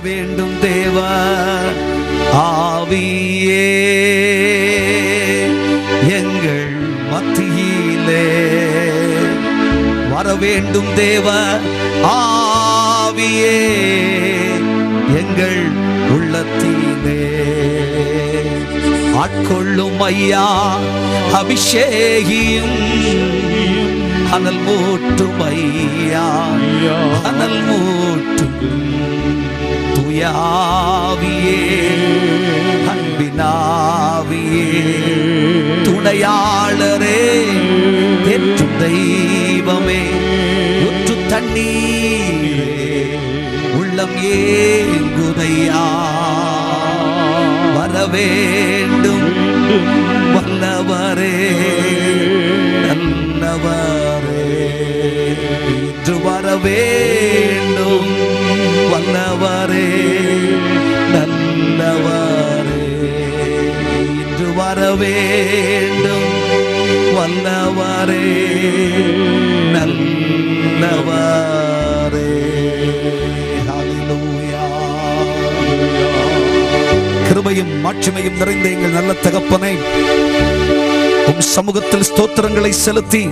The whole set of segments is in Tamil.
வேண்டும் தேவ ஆவியே எங்கள் மத்தியிலே வர வேண்டும் தேவ ஆவியே எங்கள் உள்ளத்திலே ஆட்கொள்ளும் ஐயா அபிஷேகியும் அனல் மூட்டும் ஐயா அனல் மூட்டும் துயாவியே அன்பினாவியே துணையாளரே தேற்றும் தெய்வமே ஊற்று தண்ணீரே உள்ளம் ஏங்குதையா வர வேண்டும் வல்லவரே நல்லவரே இன்று வர வேண்டும் வல்லவரே நல்லவரே இன்று வர வேண்டும் வல்லவரே நல்லவரே. ஹல்லேலூயா. கிருபையும் மாட்சிமையும் நிறைந்த எங்கள் நல்ல தகப்பனே, உம் சமூகத்தில் ஸ்தோத்திரங்களை செலுத்தி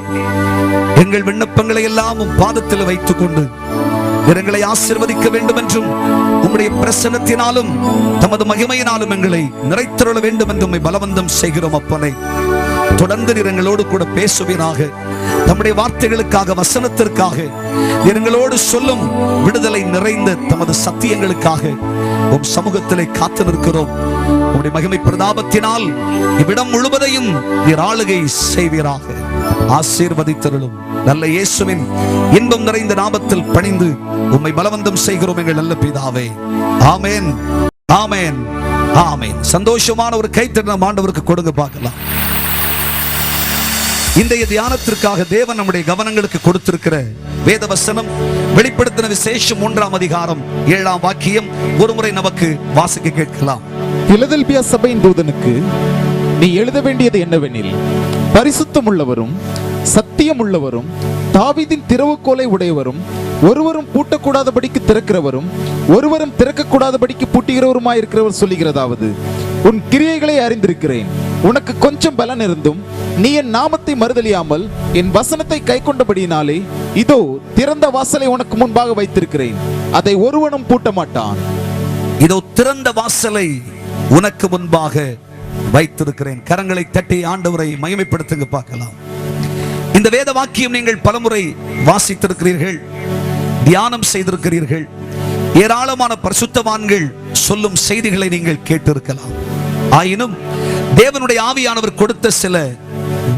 எங்கள் விண்ணப்பங்களை எல்லாம் உம் பாதத்தில் வைத்துக் கொண்டு எங்களை ஆசீர்வதிக்க வேண்டும் என்றும் உம்முடைய பிரசன்னத்தினாலும் தமது மகிமையினாலும் எங்களை நிறைத்தருள வேண்டும் என்றும் பலவந்தம் செய்கிறோம். அப்பனே, தொடர்ந்து நீர் எங்களோடு கூட பேசுவீராக. நம்முடைய வார்த்தைகளுக்காக, வசனத்திற்காக, எங்களோடு சொல்லும் விடுதலை நிறைந்த தமது சத்தியங்களுக்காக உம் சமூகத்திலே காத்து நிற்கிறோம். உம்முடைய மகிமை பிரதாபத்தினால் இவ்விடம் முழுவதையும் நீர் ஆளுகை செய்வீராக. ஆசீர்வதித்தருளும் நல்ல இயேசுவின் இன்பம் நிறைந்த நாமத்தில் பணிந்து உம்மை பலவந்தம் செய்கிறோம் எங்கள் நல்ல பிதாவே. ஆமென், ஆமென், ஆமென். சந்தோஷமான ஒரு கைத்தட்டல் ஆண்டவருக்கு கொடுங்க பார்க்கலாம். இன்றைய தியானத்திற்காக தேவன் நம்முடைய கவனங்களுக்கு கொடுத்திருக்கிற வேத வசனம் வெளிப்படுத்தின விசேஷம் 1ஆம் அதிகாரம் 7ஆம் வாக்கியம் ஒருமுறை நமக்கு வாசிக்க கேட்கலாம். பிலதெல்பியா சபையின் தூதனுக்கு நீ எழுத வேண்டியது என்னவெனில், பரிசுத்தம் உள்ளவரும் சத்தியம் உள்ளவரும் தாவீதின் திறவுகோலை உடையவரும் ஒருவரும் பூட்டக்கூடாதபடிக்கு திறக்கிறவரும் ஒருவரும் திறக்கக்கூடாதபடிக்கு பூட்டுகிறவருமாயிருக்கிறவர் சொல்லுகிறதாவது, உன் கிரியைகளை அறிந்திருக்கிறேன். உனக்கு கொஞ்சம் பலன் இருந்தும் நீ என் நாமத்தை மறுதலியாமல் என் வசனத்தை கை கொண்டபடியினாலே இதோ திறந்த வாசலை உனக்கு முன்பாக வைத்திருக்கிறேன், அதை ஒருவனும் பூட்ட மாட்டான். இதோ திறந்த வாசலை உனக்கு முன்பாக வைத்திருக்கிறேன். கரங்களை தட்டி ஆண்டவரை மகிமைப்படுத்துங்க பார்க்கலாம். இந்த வேத வாக்கியம் நீங்கள் பலமுறை வாசித்திருக்கிறீர்கள், தியானம் செய்திருக்கிறீர்கள். ஏராளமான பரிசுத்தவான்கள் சொல்லும் செய்திகளை நீங்கள் கேட்டிருக்கலாம். ஆயினும் தேவனுடைய ஆவியானவர் கொடுத்த சில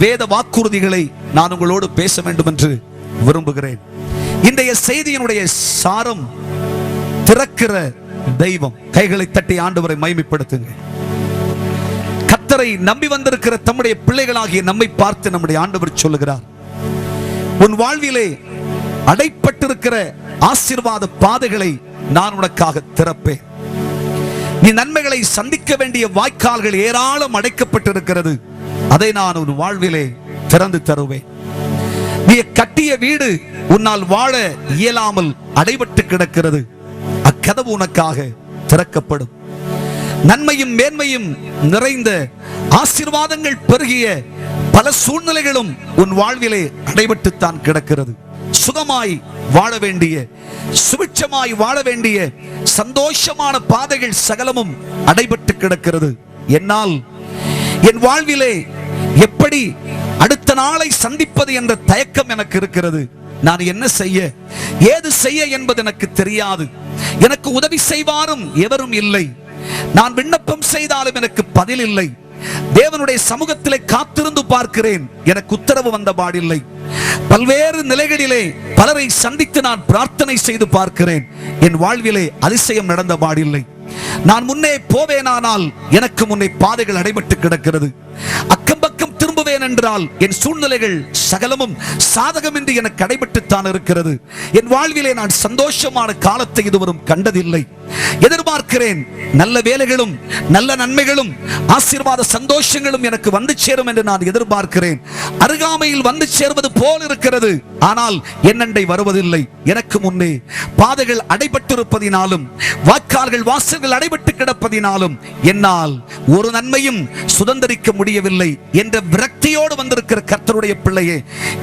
வேத வாக்குறுதிகளை நான் உங்களோடு பேச வேண்டும் என்று விரும்புகிறேன். இன்றைய செய்தியினுடைய சாரம் திறக்கிற தெய்வம். கைகளை தட்டி ஆண்டவரை மகிமைப்படுத்துங்க. கர்த்தரை நம்பி வந்திருக்கிற தம்முடைய பிள்ளைகளாகிய நம்மை பார்த்து நம்முடைய ஆண்டவர் சொல்லுகிறார், உன் வாழ்விலே அடைப்பட்டிருக்கிற ஆசீர்வாத பாதைகளை நான் உனக்காக திறப்பேன். நீ நன்மைகளை சந்திக்க வேண்டிய வாய்க்கால்கள் ஏராளம் அடைக்கப்பட்டிருக்கிறது, அதை நான் உன் வாழ்விலே திறந்து தருவேன். நீ கட்டிய வீடு உன்னால் வாழ இயலாமல் அடைபட்டு கிடக்கிறது, அக்கதவு உனக்காக திறக்கப்படும். நன்மையும் மேன்மையும் நிறைந்த ஆசீர்வாதங்கள் பெருகிய பல சூழ்நிலைகளும் உன் வாழ்விலே அடைபட்டுத்தான் கிடக்கிறது. சுகமாய் வாழ வேண்டிய, சுபிட்சமாய் வாழ வேண்டிய சந்தோஷமான பாதைகள் சகலமும் அடைபட்டு கிடக்கிறது. என்னால் என் வாழ்விலே எப்படி அடுத்த நாளை சந்திப்பது என்ற தயக்கம் எனக்கு இருக்கிறது. நான் என்ன செய்ய, ஏது செய்ய என்பது எனக்கு தெரியாது. எனக்கு உதவி செய்வாரும் எவரும் இல்லை. நான் விண்ணப்பம் செய்தாலும் எனக்கு பதில் இல்லை. தேவனுடைய சமூகத்திலே காத்திருந்து பார்க்கிறேன், எனக்கு உத்தரவு வந்த பாடில்லை. பல்வேறு நிலைகளிலே பலரை சந்தித்து நான் பிரார்த்தனை செய்து பார்க்கிறேன், என் வாழ்விலே அதிசயம் நடந்த பாடில்லை. நான் முன்னே போவேனானால் எனக்கு முன்னே பாதைகள் அடைபட்டு கிடக்கிறது. அக்கம் பக்கம் திரும்புவேன் ஏனென்றால் என் சூழ்நிலைகள் சகலமும் சாதகம் என்று எனக்கு கடைபட்டுத்தான் இருக்கிறது. என் வாழ்விலே நான் சந்தோஷமான காலத்தை இதுவரும் கண்டதில்லை. எதிர்பார்க்கிறேன் நல்ல வேலைகளும் நல்ல நன்மைகளும் ஆசீர்வாத சந்தோஷங்களும் எனக்கு வந்து சேரும் என்று நான் எதிர்பார்க்கிறேன். அருகாமையில் வந்து சேர்வது போல் இருக்கிறது, ஆனால் என்னண்டை வருவதில்லை. எனக்கு முன்னே பாதைகள் அடைபட்டிருப்பதினாலும் வாக்கால்கள் வாசல்கள் அடைபட்டு கிடப்பதினாலும் என்னால் ஒரு நன்மையும் சுதந்திரிக்க முடியவில்லை என்ற விரக்தியோடு வந்திருக்கிற கர்த்தருடைய பிள்ளையே,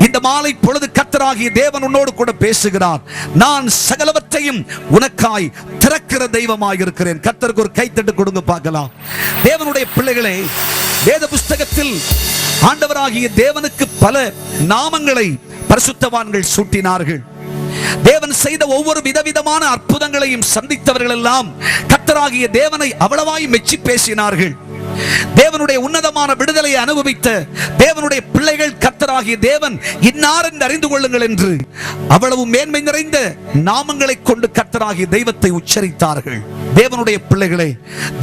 இந்த மாலை பொழுது கர்த்தராகிய தேவன் உன்னோடு கூட பேசுகிறார். நான் சகலவற்றையும் உனக்காய் திறக்கிற தெய்வமாய் இருக்கிறேன். கர்த்தருக்கு ஒரு கைத்தட்டு கொடுங்க பார்க்கலாம். தேவனுடைய பிள்ளைகளே, வேத புஸ்தகத்தில் ஆண்டவராகிய தேவனுக்கு பல நாமங்களை பரிசுத்தவான்கள் சூட்டினார்கள். தேவன் செய்த ஒவ்வொரு விதவிதமான அற்புதங்களையும் சந்தித்தவர்கள் எல்லாம் கர்த்தராகிய தேவனை அவ்வளவாய் மெச்சி பேசினார்கள். தேவனுடைய உன்னதமான விடுதலையை அனுபவித்த தேவனுடைய பிள்ளைகள் கர்த்தராகிய தேவன் இன்னார் என்று அறிந்து கொள்ளுங்கள் என்று அவ்வளவு மேன்மை நிறைந்த நாமங்களை கொண்டு கர்த்தராகிய தெய்வத்தை உச்சரித்தார்கள். தேவனுடைய பிள்ளைகளே,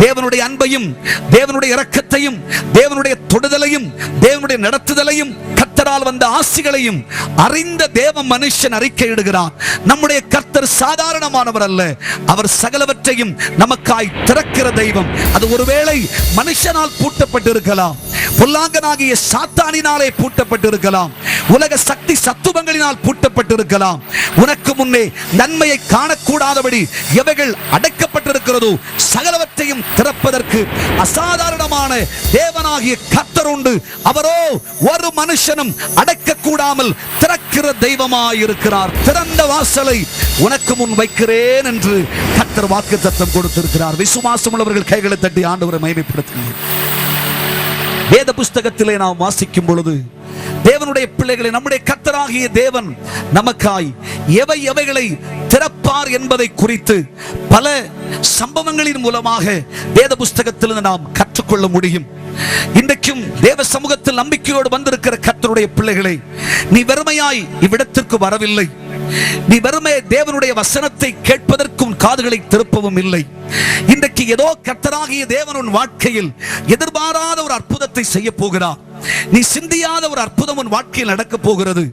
தேவனுடைய அன்பையும் தேவனுடைய இரக்கத்தையும் தேவனுடைய தொடுதலையும் தேவனுடைய நடத்துதலையும் கர்த்தரால் வந்த ஆசிகளையும் அறிந்த தேவ மனுஷன் அறிக்கையிடுகிறார். நம்முடைய கர்த்தர் சாதாரணமானவர் அல்ல, அவர் சகலவற்றையும் நமக்காய் திறக்கிற தெய்வம். அது ஒருவேளை மனுஷனால் பூட்டப்பட்டிருக்கலாம், பொல்லாங்கனாகிய சாத்தானினாலே பூட்டப்பட்டிருக்கலாம், உலக சக்தி சத்துவங்களினால் பூட்டப்பட்டிருக்கலாம். உனக்கு முன்னே நன்மையை காணக்கூடாதபடி எவைகள் அடைக்கப்பட்டிருக்கிறதோ சகலவற்றையும் திறப்பதற்கு அசாதாரணமான தேவனாகிய கர்த்தர் உண்டு. அவரோ ஒரு மனுஷனும் அடைக்க கூடாமல் திறக்கிற தெய்வமாயிருக்கிறார். திறந்த வாசலை உனக்கு முன் வைக்கிறேன் என்று கர்த்தர் வாக்குத்தத்தம் கொடுத்திருக்கிறார். விசுவாசம் உள்ளவர்கள் கைகளை தட்டி ஆண்டவரை மகிமைப்படுத்துங்கள். வேத புஸ்தகத்திலே நாம் வாசிக்கும் பொழுது தேவனுடைய பிள்ளைகளை, நம்முடைய கர்த்தராகிய தேவன் நமக்காய் எவைகளை திறப்பார் என்பதை குறித்து பல சம்பவங்களின் மூலமாக வேத புஸ்தகத்தில் நாம் கற்றுக்கொள்ள முடியும். இன்றைக்கும் தேவ சமூகத்தில் நம்பிக்கையோடு வந்திருக்கிற கர்த்தருடைய பிள்ளைகளை, நீ வெறுமையாய் இவ்விடத்திற்கு வரவில்லை. நீ வெறுமே தேவனுடைய வசனத்தை கேட்பதற்கும் காதுகளை திருப்பவும் இல்லை. இன்றைக்கு ஏதோ கர்த்தராகிய தேவன் உன் வாழ்க்கையில் எதிர்பாராத ஒரு அற்புதத்தை செய்ய போகிறார். நீ சிந்தியாத ஒரு அற்புதம் உன் வாழ்க்கையில் நடக்க போகிறது.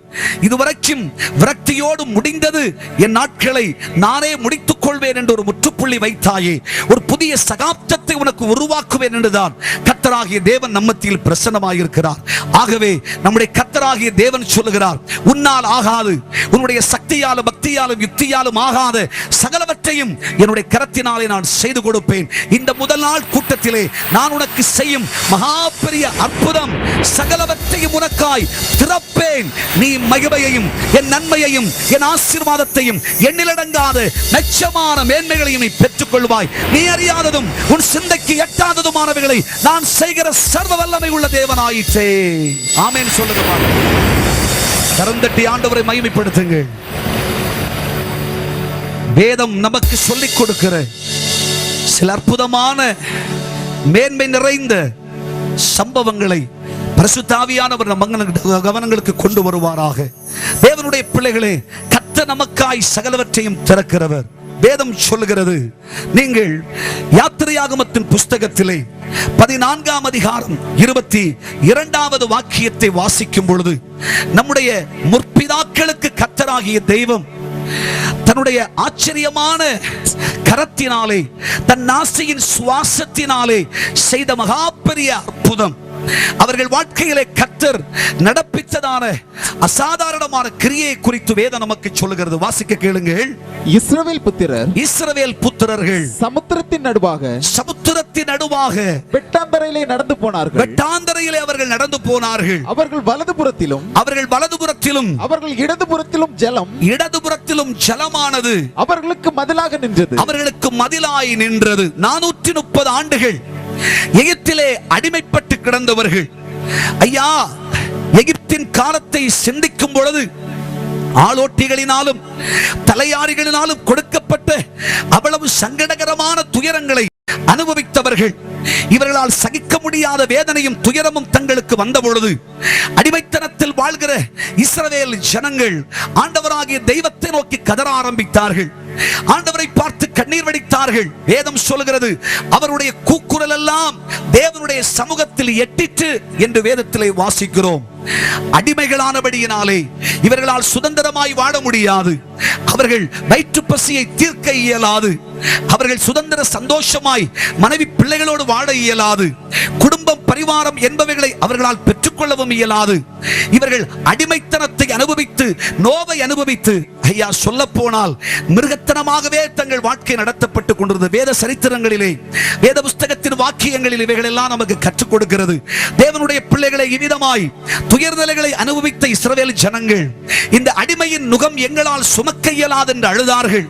இதுவரைக்கும் விரக்தியோடு முடிந்தது, என் நாட்களை நானே முடித்துக் கொள்வேன் என்று ஒரு முற்றுப்புள்ளி வைத்தாயே, ஒரு புதிய சகாப்தத்தை உனக்கு உருவாக்குவேன் என்றுதான் கர்த்தராகிய தேவன் நம்மத்தில் பிரசன்னமாயிருக்கிறார். ஆகவே நம்முடைய கர்த்தராகிய தேவன் சொல்லுகிறார், உன்னால் ஆகாது, உன்னுடைய சக்தியாலும் பக்தியாலும் யுக்தியாலும் ஆகாத சகலவற்றையும் என்னுடைய கரத்தினாலே நான் செய்து கொடுப்பேன். இந்த முதல் நாள் கூட்டத்திலே நான் உனக்கு செய்யும் மகா பெரிய அற்புதம், சகலவற்றையும் உனக்காய் திறப்பேன். நீ மகிமையையும் என் நன்மையையும் என் ஆசீர்வாதத்தையும் எண்ணிலடங்காத நட்சமான மேன்மைகளையும் நீ பெற்றுக் கொள்வாய். நீ அறியாததும் உன் சிந்தைக்கு எட்டாததுமானவைகளை நான் செய்கிற சர்வ வல்லமை உள்ள தேவனாயிற்றே. ஆமென் சொல்லுங்க. கரந்தட்டி ஆண்டவரை மகிமைப்படுத்துங்கள். வேதம் நமக்கு சொல்லிக் கொடுக்கிற சில அற்புதமான மேன்மை நிறைந்த சம்பவங்களை பரிசுத்த ஆவியானவர் நம் கவனங்களுக்கு கொண்டு வருவாராக. தேவனுடைய பிள்ளைகளே, கர்த்தர் நமக்காய் சகலவற்றையும் திறக்கிறவர். வேதம் சொல்லுகிறது, நீங்கள் யாத்திரையாகமத்தின் புஸ்தகத்திலே 14ஆம் அதிகாரம் 22வது வாக்கியத்தை வாசிக்கும் பொழுது, நம்முடைய முற்பிதாக்களுக்கு கர்த்தராகிய தெய்வம் தன்னுடைய ஆச்சரியமான கரத்தினாலே, தன் நாசியின் சுவாசத்தினாலே செய்த மகா பெரிய அற்புதம், அவர்கள் வாழ்க்கையிலே கர்த்தர் நடப்பித்ததான அசாதாரணமான கிரியை குறித்து வேதம் நமக்கு சொல்லுகிறது. வாசிக்க கேளுங்கள். இஸ்ரவேல் புத்திரர்கள் சமுத்திரத்தின் நடுவாக வெட்டாந்தரையிலே நடந்து போனார்கள். வெட்டாந்தரையிலே அவர்கள் நடந்து போனார்கள். அவர்கள் வலதுபுறத்திலும் அவர்கள் இடதுபுறத்திலும் ஜலமானது அவர்களுக்கு மதிலாக நின்றது. 430 ஆண்டுகள் எகிப்திலே அடிமைப்பட்டு கிடந்தவர்கள். ஐயா, எகிப்தின் காலத்தை சிந்திக்கும் பொழுது ஆளோட்டிகளினாலும் தலையாரிகளினாலும் கொடுக்கப்பட்ட அவ்வளவு சங்கடகரமான துயரங்களை அனுபவித்தவர்கள். இவர்களால் சகிக்க முடியாத வேதனையும் துயரமும் தங்களுக்கு வந்த பொழுது அடிமைத்தனத்தில் வாழ்கிற இஸ்ரவேல் ஜனங்கள் ஆண்டவராகிய தெய்வத்தை நோக்கி கதற ஆரம்பித்தார்கள். ஆண்டவரை பார்த்து கண்ணீர் வடித்தார்கள். அழுதார்கள். வேதம் சொல்கிறது அவருடைய கூக்குரல் எல்லாம் தேவனுடைய சமூகத்தில் எட்டிற்று என்று வேதத்திலே வாசிக்கிறோம். அடிமைகளானபடியினாலே இவர்களால் சுதந்திரமாய் வாழ முடியாது. அவர்கள் வயிற்று பசியை தீர்க்க இயலாது. அவர்கள் சுதந்திர சந்தோஷமாய் மனைவி பிள்ளைகளோடு வாழ இயலாது. குடும்பம் பரிவாரம் என்பவைகளை அவர்களால் பெற்றுக்கொள்ளவும் இயலாது. இவர்கள் அடிமைத்தனத்தை அனுபவித்து நோவை அனுபவித்து ஐயா சொல்ல போனால் மிருகத்தனமாகவே தங்கள் வாழ்க்கை நடத்தப்பட்டு கொண்டிருந்த வேத சரித்திரங்களிலே வேத புஸ்தகத்தின் வாக்கியங்களில் இவைகள் எல்லாம் நமக்கு கற்றுக் கொடுக்கிறது. தேவனுடைய பிள்ளைகளை இவ்விதமாய் துயர்நிலைகளை அனுபவித்த இஸ்ரவேல் ஜனங்கள் இந்த அடிமையின் நுகம் எங்களால் சுமக்க இயலாது என்று அழுதார்கள்.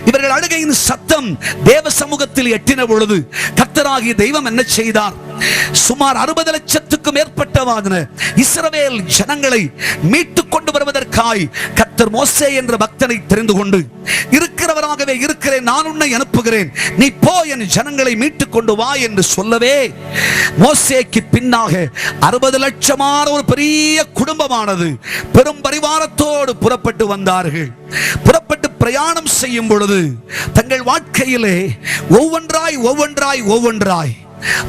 இவர்கள் அழுகையின் சத்தம் தேவ சமூகத்தில் எட்டின பொழுது கர்த்தராகிய தெய்வம் என்ன செய்தார்? சுமார் 60 லட்சத்துக்கும் மேற்பட்டவான இஸ்ரவேல் ஜனங்களை மீட்டுக் கொண்டு வருவதற்காய் கர்த்தர் மோசே என்ற பக்தனை தெரிந்து கொண்டு, இருக்கிறவராகவே இருக்கிறேன், நான் உன்னை அனுப்புகிறேன், நீ போ என் ஜனங்களை மீட்டுக் கொண்டு வா என்று சொல்லவே மோசேக்கு பின்னாக 60 லட்சமான ஒரு பெரிய குடும்பமானது பெரும் பரிவாரத்தோடு புறப்பட்டு வந்தார்கள். புறப்பட்டு பிரயாணம் செய்யும் பொழுது தங்கள் வாழ்க்கையிலே ஒவ்வொன்றாய்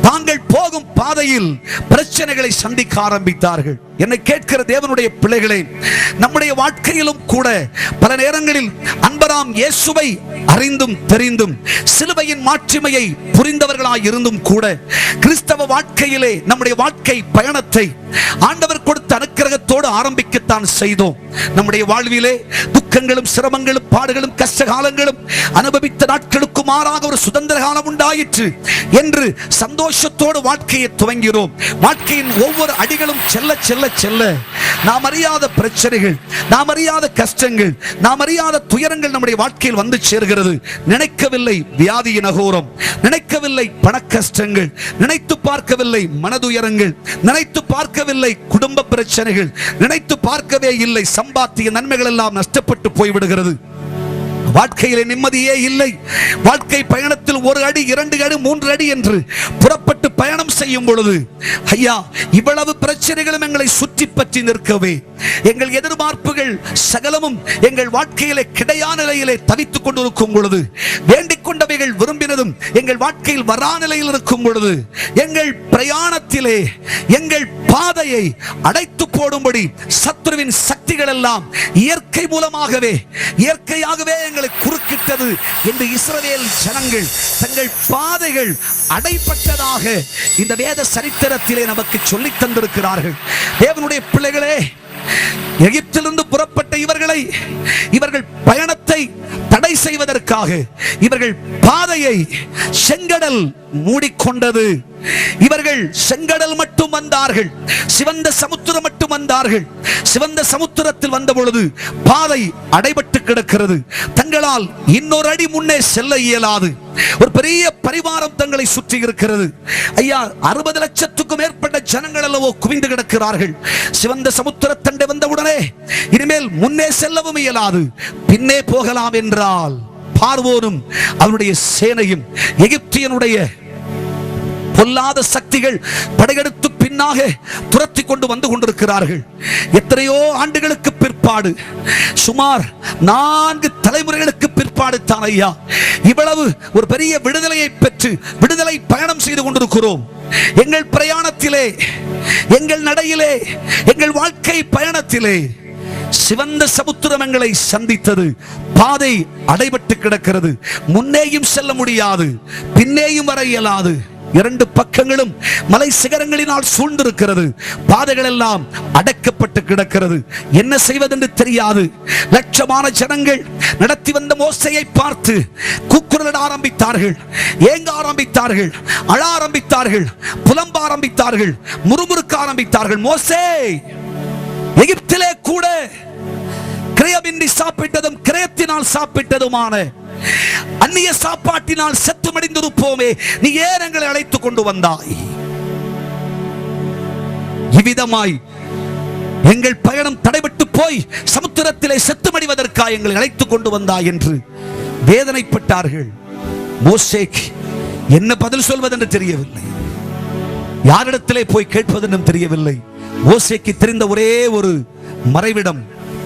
தாங்கள் போகும் பாதையில் பிரச்சனைகளை சந்திக்க ஆரம்பித்தார்கள். என்னை கேட்கிற தேவனுடைய பிள்ளைகளே, நம்முடைய வாழ்க்கையிலும் கூட பல நேரங்களில் அன்பராம் இயேசுவை அறிந்தும் தெரிந்தும் சிலுவையின் மாட்சிமையை புரிந்தவர்களாய் இருந்தும் கூட கிறிஸ்தவ வாழ்க்கையிலே நம்முடைய வாழ்க்கை பயணத்தை ஆண்டவர் கொடுத்த அனுக்கிரகத்தோடு ஆரம்பிக்கத்தான் செய்தோம். நம்முடைய வாழ்விலே துக்கங்களும் சிரமங்களும் பாடுகளும் கஷ்ட காலங்களும் அனுபவித்த நாட்களுக்கு மாறாக ஒரு சுதந்திர காலம் உண்டாயிற்று என்று சந்தோஷத்தோடு வாழ்க்கையை துவங்கிறோம். வாழ்க்கையின் ஒவ்வொரு அடிகளும் செல்ல செல்ல செல்ல நாம் அறியாத பிரச்சனைகள், நாம் அறியாத கஷ்டங்கள், நாம் அறியாத துயரங்கள் நம்முடைய வாழ்க்கையில் வந்து சேர்கிறது. நினைக்கவில்லை வியாதியின் அகோரம், நினைக்கவில்லை பண கஷ்டங்கள், நினைத்து பார்க்கவில்லை மனதுயரங்கள், நினைத்து பார்க்கவில்லை குடும்ப பிரச்சனைகள், நினைத்து பார்க்கவே இல்லை சம்பாத்திய நன்மைகள் எல்லாம் நஷ்டப்பட்டு போய்விடுகிறது. வாழ்க்கையிலே நிம்மதியே இல்லை. வாழ்க்கை பயணத்தில் 1 அடி 2 அடி 3 அடி என்று புறப்பட்டு பயணம் செய்யும் பொழுது ஐயா இவ்வளவு பிரச்சனைகளும் எங்களை சுற்றி பற்றி நிற்கவே எங்கள் எதிர்பார்ப்புகள் சகலமும் எங்கள் வாழ்க்கையிலே கிடையான நிலையிலே தவித்துக் கொண்டிருக்கும் பொழுது, வேண்டிக் கொண்டவைகள் விரும்பினதும் எங்கள் வாழ்க்கையில் வரா நிலையில் இருக்கும் பொழுது, எங்கள் பிரயாணத்திலே எங்கள் பாதையை அடைத்து போடும்படி சத்துருவின் சக்திகள் எல்லாம் இயற்கையாகவே எங்களை குறுக்கிட்டது என்று இஸ்ரவேல் ஜனங்கள் தங்கள் பாதைகள் அடைப்பட்டதாக இந்த வேத சரித்திரத்திலே நமக்கு சொல்லித் தந்திருக்கிறார்கள். தேவனுடைய பிள்ளைகளே, எகிப்திலிருந்து புறப்பட்ட இவர்கள் பயணத்தை தடை செய்வதற்காக இவர்கள் பாதையை செங்கடல் மூடிக்கொண்டது. இவர்கள் செங்கடல் மட்டும் வந்தார்கள், சிவந்த சமுத்திரம் மட்டும் வந்தார்கள். சிவந்த சமுத்திரத்தில் வந்த பொழுது பாதை அடைபட்டு கிடக்கிறது. தங்களால் இன்னொரு அடி முன்னே செல்ல இயலாது. ஒரு பெரிய பரிவாரம் தங்களை சுற்றி இருக்கிறது. ஐயா 60 லட்சத்துக்கும் மேற்பட்ட ஜனங்கள் அல்லவோ குவிந்து கிடக்கிறார்கள். சிவந்த சமுத்திரத்தண்டை வந்தவுடனே இனிமேல் முன்னே செல்லவும் இயலாது, பின்னே போகலாம் என்றால் பார்வோனும் அவனுடைய சேனையும் எகிப்தியனுடைய பொல்லாத சக்திகள் படையெடுத்து பின்னாக துரத்தி கொண்டு வந்து கொண்டிருக்கிறார்கள். எத்தனையோ ஆண்டுகளுக்கு பிற்பாடு, சுமார் 4 தலைமுறைகளுக்கு பிற்பாடு தான் ஐயா இவ்வளவு ஒரு பெரிய விடுதலையை பெற்று விடுதலை பயணம் செய்து கொண்டிருக்கிறோம். எங்கள் பிரயாணத்திலே, எங்கள் நடையிலே, எங்கள் வாழ்க்கை பயணத்திலே சிவந்த சமுத்திரம் எங்களை சந்தித்தது. பாதை அடைபட்டு கிடக்கிறது. முன்னேயும் செல்ல முடியாது, பின்னேயும் வர இயலாது. 2 பக்கங்களும் மலை சிகரங்களினால் சூழ்ந்திருக்கிறது. பாதைகள் எல்லாம் அடைக்கப்பட்டு கிடக்கிறது. என்ன செய்வதென்று தெரியாது. லட்சமான ஜனங்கள் நடத்தி வந்த மோசேயை பார்த்து கூக்குரலிட ஆரம்பித்தார்கள், ஏங்க ஆரம்பித்தார்கள், அழ ஆரம்பித்தார்கள், புலம்ப ஆரம்பித்தார்கள், முறுமுறுக்க ஆரம்பித்தார்கள். மோசே, எகிப்திலே கூட கிரயமின்றி சாப்பிட்டதும் கிரயத்தினால் சாப்பிட்டதுமான அந்நிய சாப்பாட்டினால் செத்து மடிந்திருப்போமே, நீ ஏன் எங்களை அழைத்துக் கொண்டு வந்தாய்? இவ்விதமாய் எங்கள் பயணம் தடைபட்டு போய் சமுத்திரத்திலே செத்து மடிவதற்காக எங்களை அழைத்துக் கொண்டு வந்தாய் என்று வேதனைப்பட்டார்கள். மோசேக்கு என்ன பதில் சொல்வதென்று தெரியவில்லை, யாரிடத்திலே போய் கேட்பதென்றும் தெரியவில்லை. மோசேக்கு தெரிந்த ஒரே ஒரு மறைவிடம்,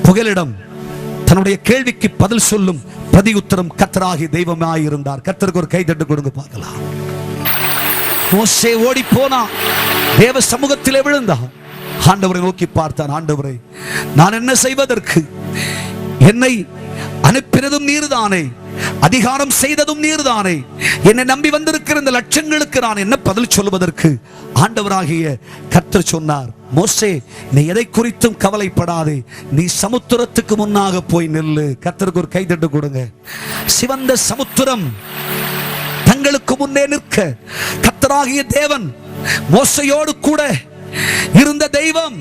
புகலிடம், தன்னுடைய கேள்விக்கு பதில் சொல்லும் பிரதி உத்தரம் கர்த்தராகிய தெய்வமாயிருந்தார். கர்த்தருக்கு ஒரு கைதட்டு கொடுங்க பார்க்கலாம். மோசே ஓடி போனா, தேவ சமூகத்திலே விழுந்தான், ஆண்டவரை நோக்கி பார்த்தான். ஆண்டவரே, நான் என்ன செய்வதற்கு? என்னை அனுப்பினதும் நீர்தானே, அதிகாரம் செய்ததும் நீர்தானே, என்னை நம்பி வந்திருக்கிற இந்த லட்சங்களுக்கு நான் என்ன பதில் சொல்வதற்கு? ஆண்டவராகிய கர்த்தர் சொன்னார், மோசே, நீ எதை குறித்தும் கவலைப்படாதே, நீ சமுத்திரத்துக்கு முன்னாக போய் நில்லு. கர்த்தருக்கு ஒரு கைதட்டு கொடுங்க. சிவந்த சமுத்திரம் தங்களுக்கு முன்னே நிற்க கர்த்தராகிய தேவன் மோசையோடு கூட இருந்த தெய்வம்.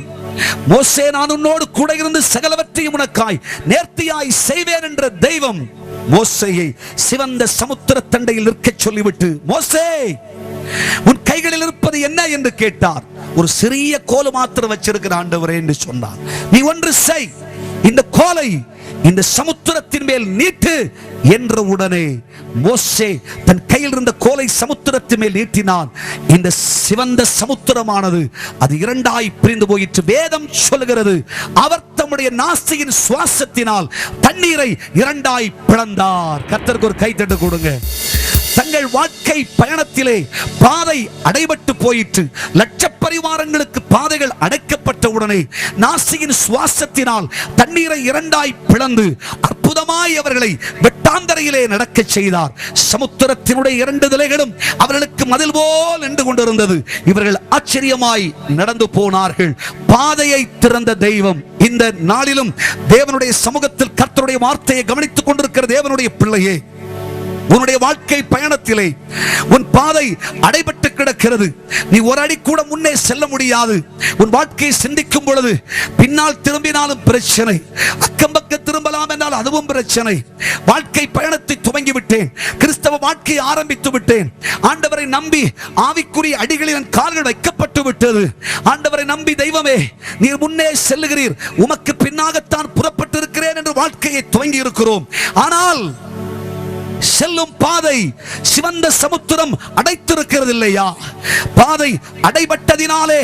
மோசே, நான் உன்னோடு கூட இருந்து சகலவற்றையும் உனக்காய் நேர்த்தியாய் செய்வேன் என்ற தெய்வம் மோசேயை சிவந்த சமுத்திர தண்டையில் நிற்க சொல்லிவிட்டு, மோசே, உன் கைகளில் இருப்பது என்ன என்று கேட்டார். ஒரு சிறிய கோல் மாத்திரம் வச்சிருக்கிற ஆண்டவரே என்று சொன்னார். நீ ஒன்று செய், இந்த கோலை இந்த சமுத்திரத்தின் மேல் நீட்டு என்ற உடனே மோசே தன் கையில் இருந்த கோலை சமுத்திரத்தின் மேல் நீட்டினான். இந்த சிவந்த சமுத்திரமானது அது இரண்டாய் பிரிந்து போயிற்று. வேதம் சொல்கிறது, அவர் தம்முடைய நாசியின் சுவாசத்தினால் தண்ணீரை இரண்டாய் பிளந்தார். கர்த்தருக்கு ஒரு கைதட்டு கொடுங்க. தங்கள் வாழ்க்கை பயணத்திலே பாதை அடைபட்டு போயிற்று. லட்ச பரிவாரங்களுக்கு பாதைகள் அடைக்கப்பட்ட உடனே நாசியின் சுவாசத்தினால் தண்ணீரை இரண்டாய் பிளந்து அற்புதமாய் அவர்களை வெட்டாந்தரையிலே நடக்க செய்தார். சமுத்திரத்தினுடைய இரண்டு திலைகளும் அவர்களுக்கு மதில் போல் நின்று கொண்டிருந்தது. இவர்கள் ஆச்சரியமாய் நடந்து போனார்கள். பாதையை திறந்த தெய்வம் இந்த நாளிலும் தேவனுடைய சமூகத்தில் கர்த்தருடைய வார்த்தையை கவனித்துக் கொண்டிருக்கிற தேவனுடைய பிள்ளையே, உன்னுடைய வாழ்க்கை பயணத்திலே உன் பாதை அடைபட்டு கிடக்கிறது. நீ ஒரு அடி கூட முன்னே செல்ல முடியாது. உன் வாழ்க்கையை சிந்திக்கும் பொழுது பின்னால் திரும்பினாலும் பிரச்சனை, அக்கம் பக்கம் திரும்பலாம் என்றால் அதுவும் பிரச்சனை. வாழ்க்கை பயணத்தை துவங்கி விட்டேன், கிறிஸ்தவ வாழ்க்கையை ஆரம்பித்து விட்டேன், ஆண்டவரை நம்பி ஆவிக்குரிய அடிகளில் என் கால்கள் வைக்கப்பட்டு விட்டது. ஆண்டவரை நம்பி தெய்வமே, நீர் முன்னே செல்லுகிறீர், உமக்கு பின்னாகத்தான் புறப்பட்டு இருக்கிறேன் என்று வாழ்க்கையை துவங்கி இருக்கிறோம். ஆனால் செல்லும் பாதை சிவந்த சமுத்திரம் அடைத்திருக்கிறது இல்லையா? பாதை அடைபட்டதினாலே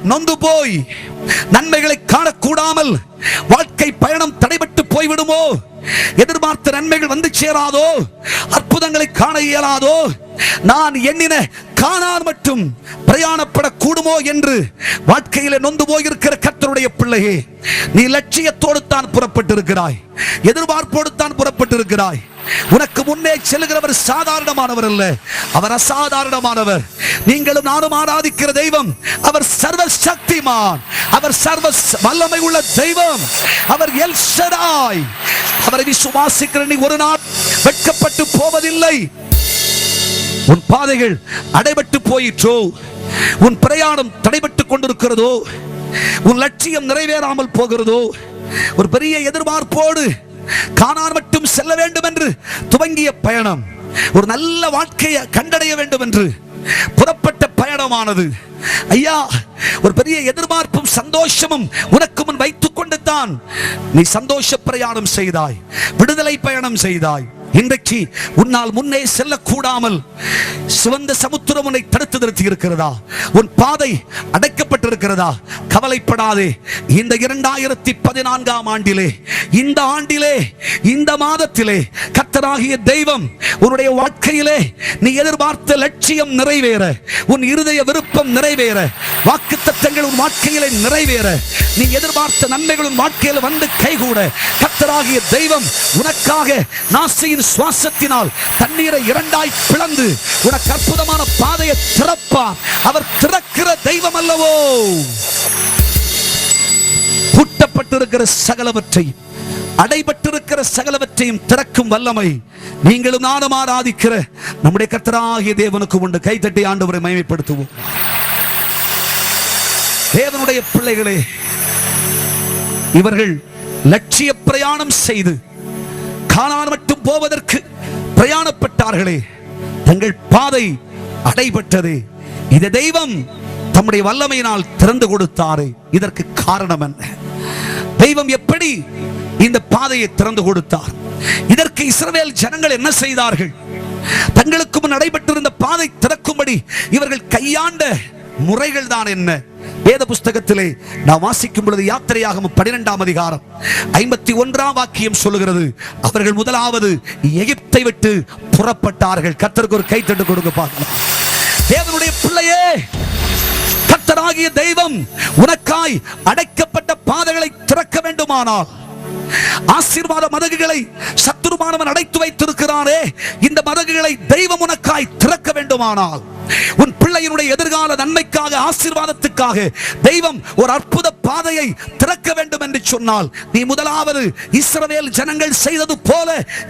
நொந்து போய் நன்மைகளை காணக்கூடாமல் வாழ்க்கை பயணம் தடைபட்டு போய்விடுமோ? எதிர்பார்த்த நன்மைகள் வந்து சேராதோ? அற்புதங்களை காண இயலாதோ? நான் எண்ணின காணார் மட்டும் பிரயாணப்பட கூடுமோ என்று வாழ்க்கையிலே நொந்து போயிருக்கிற கர்த்தருடைய பிள்ளையே, நீ லட்சியத்தோடு தான் புறப்பட்டிருக்கிறாய், எதிர்பார்ப்போடு தான் புறப்பட்டிருக்கிறாய். உனக்கு முன்னே செல்கிறவர் சாதாரணமானவர் அல்ல, அவர் அசாதாரணமானவர். நீங்களும் நானும் ஆராதிக்கிற தெய்வம் அவர் சர்வ சக்திமான், அவர் சர்வ வல்லமை உள்ள தெய்வம், அவர் எல் ஷடாய். அவரை விசுவாசிக்கிற நீ ஒரு நாள் வெட்கப்பட்டு போவதில்லை. உன் பாதைகள் அடைபட்டு போயிற்றோ, உன் பிரயாணம் தடைபட்டு கொண்டிருக்கிறதோ, உன் லட்சியம் நிறைவேறாமல் போகிறதோ, ஒரு பெரிய எதிர்பார்ப்போடு கானான் மட்டும் செல்ல வேண்டும் என்று துவங்கிய பயணம், ஒரு நல்ல வாழ்க்கையை கண்டடைய வேண்டும் என்று புறப்பட்ட பயணமானது, ஐயா, ஒரு பெரிய எதிர்பார்ப்பும் சந்தோஷமும் உனக்கு முன் வைத்துக் கொண்டு தான் நீ சந்தோஷ பிரயாணம் செய்தாய், விடுதலை பயணம் செய்தாய். இன்றைக்கு உன்னால் முன்னே செல்லக்கூடாமல் சிவந்த சமுத்திரம் உன்னை தடுத்து நிறுத்தி இருக்கிறதா? உன் பாதை அடைக்கப்பட்டிருக்கிறதா? கவலைப்படாதே. இந்த 2014ஆம் ஆண்டிலே, இந்த ஆண்டிலே, இந்த மாதத்திலே கர்த்தராகிய தெய்வம் உன்னுடைய வாழ்க்கையிலே நீ எதிர்பார்த்த லட்சியம் நிறைவேற, உன் இருதய விருப்பம் நிறைவேற, வாக்குத்தத்தங்கள் உன் வாழ்க்கையிலே நிறைவேற, நீ எதிர்பார்த்த நன்மைகள் உன் வாழ்க்கையில் வந்து கைகூட கர்த்தராகிய தெய்வம் உனக்காக நாசியின் சுவாசத்தினால் தண்ணீரை இரண்டாய் பிளந்து உனக்கு அற்புதமான பாதையை திறப்பார். அவர் திறக்கிற தெய்வம் அல்லவோ? பூட்டப்பட்டிருக்கிற சகலவற்றையும், அடைபட்டிருக்கிற சகலவற்றையும் திறக்கும் வல்லமை நீங்களும் நானும் ஆராதிக்கிற நம்முடைய கர்த்தராகிய தேவனுக்கு உண்டு. கைதட்டி ஆண்டவரை மகிமைப்படுத்துவோம். தேவனுடைய பிள்ளைகளே, இவர்கள் லட்சிய பிரயாணம் செய்து கானான் மட்டும் போவதற்கு பிரயாணப்பட்டார்களே, தங்கள் பாதை அடைபட்டது. இந்த தெய்வம் தம்முடைய வல்லமையினால் திறந்து கொடுத்தாரே, இதற்கு காரணம் என்ன? தெய்வம் எப்படி இந்த பாதையை திறந்து கொடுத்தார்? இதற்கு இஸ்ரவேல் ஜனங்கள் என்ன செய்தார்கள்? தங்களுக்கு முன் நடைபெற்றிருந்த பாதை திறக்கும்படி இவர்கள் கையாண்ட முறைகள் தான் என்ன? வேத புஸ்தகத்திலே நான் வாசிக்கும் பொழுது யாத்திரையாகமம் 12ஆம் அதிகாரம் 51ஆம் வாக்கியம் சொல்லுகிறது, அவர்கள் முதலாவது எகிப்தை விட்டு புறப்பட்டார்கள். கர்த்தருக்கு ஒரு கைத்தட்டு கொடுங்க பார்க்கலாம். தேவனுடைய பிள்ளையே, கர்த்தராகிய தெய்வம் உனக்காய் அடைக்கப்பட்ட பாதைகளை திறக்க வேண்டுமானால், ஆசீர்வாத மதகுகளை சத்துருமானவன் அடைத்து வைத்திருக்கிறானே, இந்த மதகுகளை தெய்வம் உனக்காய் திறக்க வேண்டுமானால், உன் பிள்ளையினுடைய எதிர்கால நன்மைக்காக, ஆசீர்வாதத்துக்காக தெய்வம் ஒரு அற்புத பாதையை திறக்க வேண்டும் என்று சொன்னால், நீ முதலாவது இஸ்ரவேல் ஜனங்கள் செய்தது போல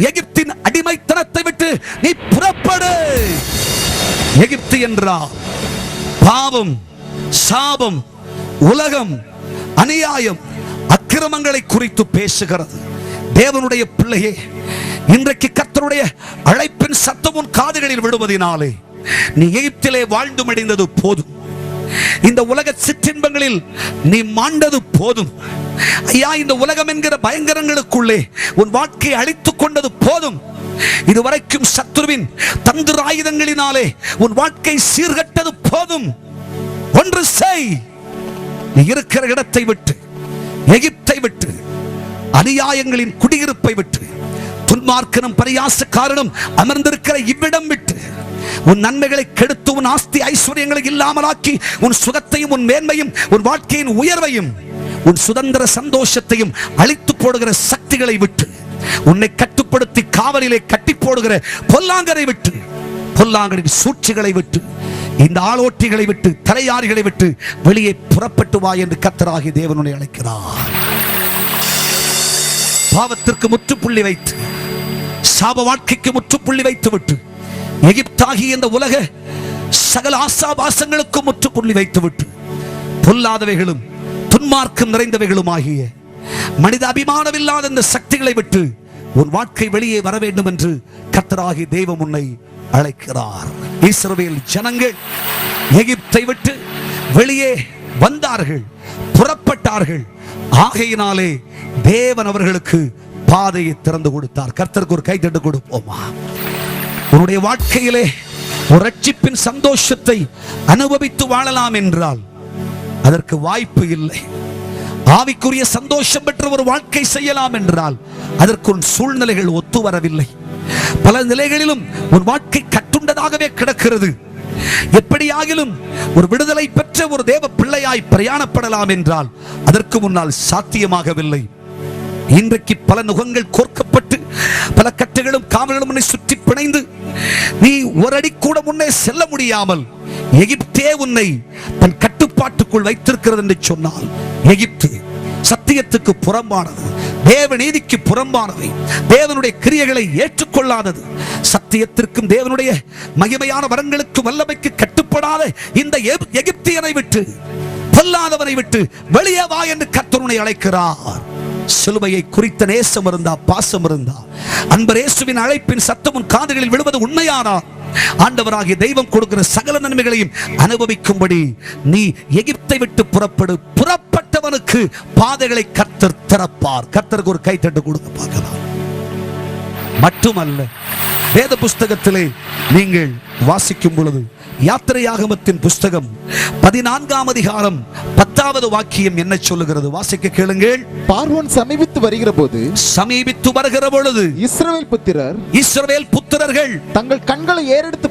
எகிப்தின் அடிமைத்தனத்தை விட்டு நீ புறப்படு. எகிப்து என்றால் பாவம், சாபம், உலகம், அநியாயம், அக்கிரமங்களை குறித்து பேசுகிறது. தேவனுடைய பிள்ளையே, இன்றைக்கு கர்த்தருடைய அழைப்பின் சத்தம் உன் காதுகளில் விடுவதினாலே நீ எகிப்திலே வாழ்ந்து மடிந்தது போதும். இந்த உலக சிற்றின்பங்களில் நீ மாண்டது போதும். ஐயா, இந்த உலகம் என்கிற பயங்கரங்களுக்குள்ளே உன் வாழ்க்கையை அழித்துக் கொண்டது போதும். இதுவரைக்கும் சத்துருவின் தந்திர ஆயுதங்களினாலே உன் வாழ்க்கை சீர்கட்டது போதும். ஒன்று செய், நீ இருக்கிற இடத்தை விட்டு, எகிப்தை விட்டு, அநியாயங்களின் குடியிருப்பை விட்டு, துன்மார்க்கனும் பரியாசக்காரனும் அமர்ந்திருக்கிற இவ்விடம் விட்டு, உன் நன்மைகளை கெடுத்து உன் ஆஸ்தி ஐஸ்வர்யங்களை இல்லாமலாக்கி உன் சுகத்தையும் உன் மேன்மையும் உன் வாழ்க்கையின் உயர்வையும் உன் சுதந்திர சந்தோஷத்தையும் அழித்து போடுகிற சக்திகளை விட்டு, உன்னை கட்டுப்படுத்தி காவலிலே கட்டி போடுகிற பொல்லாங்கரை விட்டு, பொல்லாங்கரின் சூழ்ச்சிகளை விட்டு, இந்த ஆளோட்டிகளை விட்டு, தலையாரிகளை விட்டு வெளியே புறப்பட்டு வா என்று கர்த்தராகிய தேவன் உன்னை அழைக்கிறார். பாவத்திற்கு முற்றுப்புள்ளி வைத்து, சாப வாழ்க்கைக்கு முற்றுப்புள்ளி வைத்து விட்டு, எகிப்தாகிய இந்த உலக சகல ஆசாபாசங்களுக்கு முற்றுப்புள்ளி வைத்து விட்டு, பொல்லாதவைகளும் துன்மார்க்கம் நிறைந்தவைகளும் ஆகிய மனித அபிமானமில்லாத இந்த சக்திகளை விட்டு உன் வாழ்க்கை வெளியே வர வேண்டும் என்று கர்த்தராகிய தெய்வம் உன்னை அழைக்கிறார். இஸ்ரவேல் ஜனங்கள் எகிப்தை விட்டு வெளியே வந்தார்கள், புறப்பட்டார்கள். ஆகையினாலே தேவன் அவர்களுக்கு பாதையை திறந்து கொடுத்தார். கர்த்தருக்கு ஒரு கைத்தட்டு கொடுப்போமா? உன்னுடைய வாழ்க்கையிலே ஒரு ரட்சிப்பின் சந்தோஷத்தை அனுபவித்து வாழலாம் என்றால் அதற்கு வாய்ப்பு இல்லை. ஆவிக்குரிய சந்தோஷம் பெற்ற ஒரு வாழ்க்கை செய்யலாம் என்றால் அதற்கு உன் சூழ்நிலைகள் ஒத்து வரவில்லை. பல நிலைகளிலும் உன் வாழ்க்கை கட்டுண்டதாகவே கிடக்கிறது. எப்படியாகிலும் ஒரு விடுதலை பெற்ற ஒரு தேவ பிள்ளையாய் பிரயாணப்படலாம் என்றால் அதற்கு முன்னால் சாத்தியமாகவில்லை. இன்றைக்கு பல நுகங்கள் கோர்க்கப்பட்டு பல கட்டுகளும் காவல்களும் உன்னை சுற்றி பிணைந்து நீ ஒரு அடி கூட முன்னே செல்ல முடியாமல் எகிப்தே உன்னை தன் கட்டுப்பாட்டுக்குள் வைத்திருக்கிறது என்று சொன்னால், எகிப்து சத்தியத்துக்கு புறம்பானது, தேவ நீதிக்கு புறம்பானது, தேவனுடைய கிரியைகளை ஏற்றுக்கொள்ளாதது, சத்தியத்திற்கும் தேவனுடைய மகிமையான வரங்களுக்கு வல்லமைக்கு கட்டுப்படாத இந்த எகிப்தியனை விட்டு, பொல்லாதவனை விட்டு வெளியே வா என்று கர்த்தர் உன்னை அழைக்கிறார். சிலுவையை குறித்த நேசம் இருந்தா, பாசம் இருந்தா, அன்பர் இயேசுவின் அழைப்பின் சத்தம் உன் காதுகளில் விழுவது உண்மையானா, ஆண்டவராகிய தெய்வம் கொடுக்கிற சகல நன்மைகளையும் அனுபவிக்கும்படி நீ எகிப்தை விட்டு புறப்படு. புறப்பட்டவனுக்கு பாதைகளை கர்த்தர் திறப்பார். கர்த்தருக்கு ஒரு கைத்தட்டு கொடுக்க பார்க்கலாம். மட்டுமல்ல, வேத புஸ்தகத்திலே நீங்கள் வாசிக்கும் பொழுது யாத்திரையாகமத்தின் புஸ்தகம் 14ஆம் அதிகாரம் 10வது வாக்கியம் என்ன சொல்லுகிறது? வாசிக்க கேளுங்கள். பார்வோன் சமீபித்து வருகிற பொழுது இஸ்ரவேல் புத்திரர்கள் தங்கள் கண்களை ஏறெடுத்து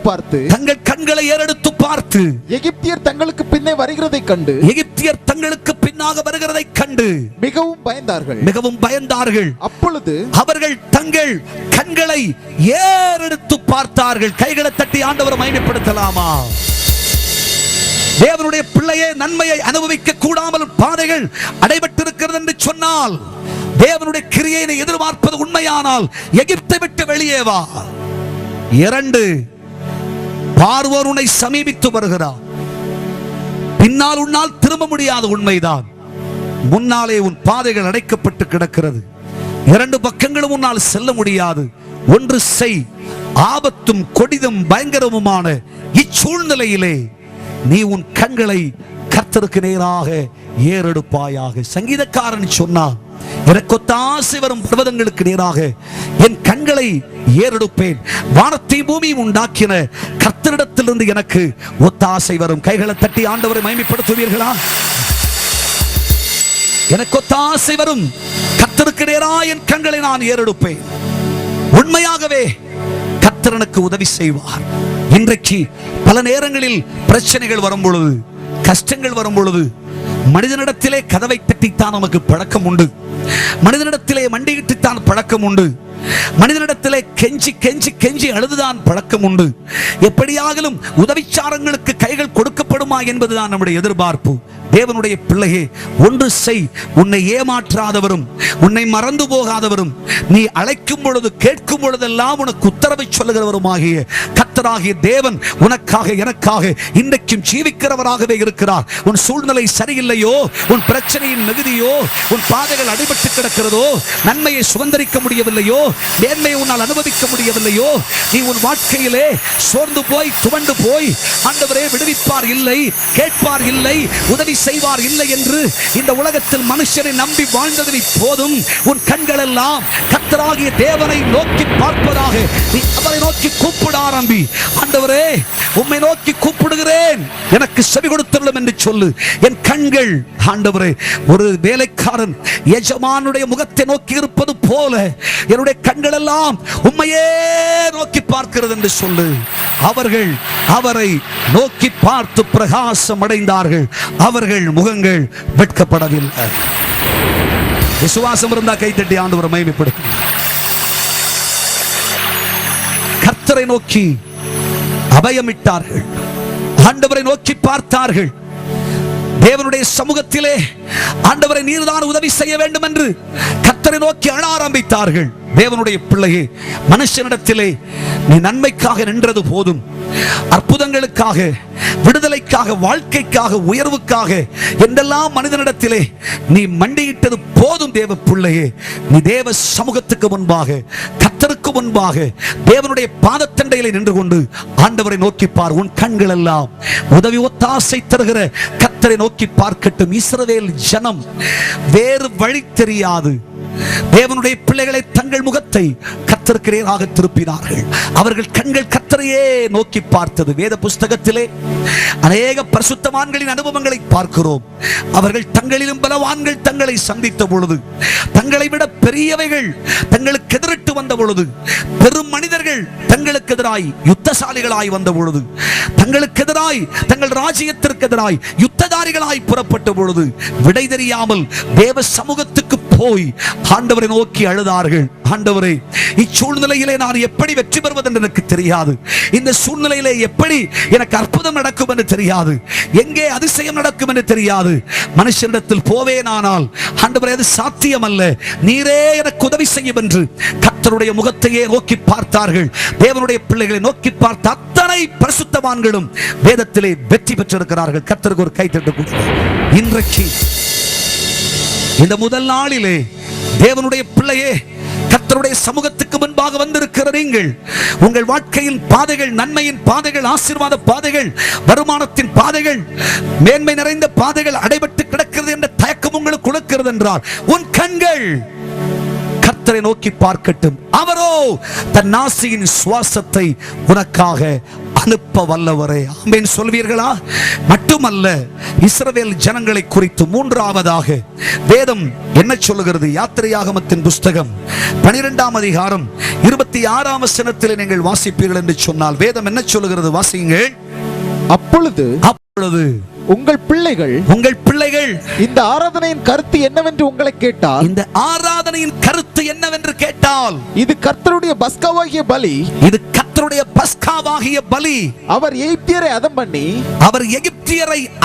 பார்த்து எகிப்தியர் தங்களுக்கு பின்னே வருகிறதைக் கண்டு மிகவும் பயந்தார்கள். அப்பொழுது அவர்கள் தங்கள் கண்களை ஏறெடுத்து பார்த்தார்கள். கைகளை தட்டி ஆண்டவரை மகிமைப்படுத்தலாமா? தேவனுடைய பிள்ளையே, நன்மையை அனுபவிக்க கூடாமல் பாதைகள் அடைபட்டிருக்கிறது என்று சொன்னால், தேவனுடைய கிரியையை எதிர்பார்ப்பது உண்மையானால் எகிப்தை விட்டு வெளியே வா. 2, பார்வோன் உன்னை சமீபித்து வருகிறார். பின்னால் உன்னால் திரும்ப முடியாத உண்மைதான். முன்னாலே உன் பாதைகள் அடைக்கப்பட்டு கிடக்கிறது. 2 பக்கங்களும் உன்னால் செல்ல முடியாது. ஒன்று செய். ஆபத்தும் கொடிதும் பயங்கரமுமான இச்சூழ்நிலையிலே நீ உன் கண்களை கர்த்தருக்கு நேராக ஏறெடுப்பாயாக. சங்கீதக்காரன் சொன்னான், எனக்கு ஒத்தாசை வரும் பர்வதங்களுக்கு நேராக என் கண்களை ஏறெடுப்பேன். வானத்தை பூமியும் உண்டாக்கின கர்த்தரிடத்திலிருந்து எனக்கு ஒத்தாசை வரும். கைகளை தட்டி ஆண்டவரை மகிமைப்படுத்துவீர்களா? எனக்கு ஒத்தாசை வரும். கர்த்தருக்கு நேராய் என் கண்களை நான் ஏறெடுப்பேன். உண்மையாகவே கர்த்தர் எனக்கு உதவி செய்வார். இன்றைக்கு பல நேரங்களில் பிரச்சனைகள் வரும் பொழுது, கஷ்டங்கள் வரும் பொழுது, மனிதனிடத்திலே கதவை தட்டித்தான் நமக்கு பழக்கம் உண்டு. மனிதனிடத்திலே மண்டியிட்டுத்தான் பழக்கம் உண்டு. மனிதனிடத்திலே கெஞ்சி கெஞ்சி கெஞ்சி அழுதுதான் பழக்கம் உண்டு. எப்படியாகலும் உதவிச்சாரங்களுக்கு கைகள் கொடுக்கப்படுமா என்பதுதான் நம்முடைய எதிர்பார்ப்பு. தேவனுடைய பிள்ளையே, ஒன்று செய். உன்னை ஏமாற்றாதவரும் உன்னை மறந்து போகாதவரும், நீ அழைக்கும் பொழுது கேட்கும் பொழுதெல்லாம் உனக்கு உத்தரவை சொல்லுகிறவருமாகிய கர்த்தராகிய தேவன் உனக்காக எனக்காக இன்றைக்கும் ஜீவிக்கிறவராகவே இருக்கிறார். உன் சூழ்நிலை சரியில்லையோ, உன் பிரச்சனையின் மிகுதியோ, உன் பாதைகள் அடிபட்டு கிடக்கிறதோ, நன்மையை சுதந்திரிக்க முடியவில்லையோ, மேன்மையை உன்னால் அனுபவிக்க முடியவில்லையோ, நீ உன் வாழ்க்கையிலே சோர்ந்து போய் துவண்டு போய் ஆண்டவரே விடுவிப்பார் இல்லை, கேட்பார் இல்லை, உதவி செய்வார் இல்லை என்று இந்த உலகத்தில் மனுஷரை நம்பி வாழ்ந்தது போதும். உன் கண்கள் எல்லாம் கர்த்தராகிய தேவனை நோக்கி பார்ப்பதாக நீ அவரை நோக்கி கூப்பிட ஆரம்பி. ஆண்டவரே, உம்மை நோக்கி கூப்பிடுகிறேன், எனக்கு செவி கொடுத்துள்ளோம் என்று சொல்லு. என் கண்கள் ஆண்டவரே, ஒரு வேலைக்காரன் எஜமானுடைய முகத்தை நோக்கி இருப்பது போல என்னுடைய கண்கள் எல்லாம் உம்மையே நோக்கி பார்க்கிறது என்று சொல்லு. அவர்கள் அவரை நோக்கி பார்த்து பிரகாசம் அடைந்தார்கள். அவர்கள் முகங்கள் வெட்கப்படவில்லை. விசுவாசம் இருந்தா கைத்தட்டி ஆண்டவரை மகிமைப்படுத்து. கர்த்தரை நோக்கி அபயமிட்டார்கள். ஆண்டவரை நோக்கி பார்த்தார்கள். தேவனுடைய சமூகத்திலே ஆண்டவரை நீர்தான் உதவி செய்ய வேண்டும் என்று கர்த்தரை நோக்கி அழ ஆரம்பித்தார்கள். தேவனுடைய பிள்ளையே, மனுஷனிடத்திலே நீ நன்மைக்காக நின்றது போதும். அற்புதங்களுக்காக, விடுதலைக்காக, வாழ்க்கைக்காக, உயர்வுக்காக என்றெல்லாம் மனிதனிடத்திலே நீ மண்டியிட்டது போதும். தேவ பிள்ளையே, நீ தேவ சமூகத்துக்கு முன்பாக, கர்த்தருக்கு முன்பாக, தேவனுடைய பாதத்தண்டையிலே நின்று கொண்டு ஆண்டவரை நோக்கி பார். உன் கண்கள் எல்லாம் உதவி ஒத்தாசை தருகிற கர்த்தரை நோக்கி பார்க்கட்டும். இஸ்ரவேல் ஜனம் வேறு வழி தெரியாது தேவனுடைய பிள்ளைகளை தங்கள் முகத்தை கர்த்தருக்கு நேராக திருப்பினார்கள். அவர்கள் கண்கள் கர்த்தரையே நோக்கி பார்த்தது. வேத புஸ்தகத்திலே அநேக பரிசுத்தவான்களின் அனுபவங்களை பார்க்கிறோம். அவர்கள் தங்களிலும் பலவான்கள் தங்களை சந்தித்த பொழுது, தங்களை விட பெரியவைகள் தங்களுக்கு எதிரிட்டு வந்த பொழுது, பெரும் மனிதர்கள் தங்களுக்கு எதிராய் யுத்தசாலிகளாய் வந்த பொழுது, தங்களுக்கு எதிராய் தங்கள் ராஜ்யத்திற்கு எதிராய் யுத்ததாரிகளாய் புறப்பட்ட பொழுது, விடை தெரியாமல் தேவ சமூகத்துக்கு போய் ஆண்டவரை நோக்கி அழுதார்கள். ஆண்டவரே, இச்சூழ்நிலையிலே நான் எப்படி வெற்றி பெறுவது என்று எனக்கு தெரியாது. இந்த சூழ்நிலையிலே எப்படி எனக்கு அற்புதம் நடக்கும் என்று தெரியாது. எங்கே அதிசயம் நடக்கும் என்று தெரியாது. மனுஷனிடத்தில் போவேனானால் ஆண்டவரே அது சாத்தியம் அல்ல, நீரே எனக்கு உதவி செய்யும் என்று கர்த்தருடைய முகத்தையே நோக்கி பார்த்தார்கள். தேவனுடைய பிள்ளைகளை நோக்கி பார்த்த அத்தனை பரிசுத்தவான்களும் வேதத்திலே வெற்றி பெற்றிருக்கிறார்கள். கர்த்தருக்கு ஒரு கைத்தட்டு கொடுங்க. இன்றைக்கு இந்த முதல் நாளிலே தேவனுடைய பிள்ளையே, கர்த்தருடைய சமூகத்துக்கு முன்பாக வந்திருக்கிற நீங்கள், உங்கள் வாழ்க்கையின் பாதைகள், நன்மையின் பாதைகள், ஆசீர்வாத பாதைகள், வருமானத்தின் பாதைகள், மேன்மை நிறைந்த பாதைகள் அடைபட்டு கிடக்கிறது என்ற தயக்கம் உங்களுக்கு கொடுக்கிறது என்றால் உன் கண்கள் கர்த்தரை நோக்கி பார்க்கட்டும். அவரோ தன் நாசியின் சுவாசத்தை உனக்காக அனுப்ப வல்லவரே. ஆமென் சொல்வீர்களா? மட்டுமல்ல, இஸ்ரவேல் ஜனங்களை குறித்து மூன்றாவதாக வேதம் என்ன சொல்லுகிறது? யாத்திரையாகமத்தின் புஸ்தகம் 12ஆம் அதிகாரம் 26ஆம் வசனத்தில் நீங்கள் வாசிப்பீர்கள் என்று சொன்னால் வேதம் என்ன சொல்லுகிறது? வாசியுங்கள். அப்பொழுது உங்கள் பிள்ளைகள் இந்த ஆராதனையின் கருத்து என்னவென்று உங்களை கேட்டால், இந்த ஆராதனையின் கருத்து என்னவென்று கேட்டால், இது கர்த்தருடைய பஸ்காவாகிய பலி, இது கர்த்தருடைய பஸ்காவாகிய பலி. அவர் எகிப்தியரை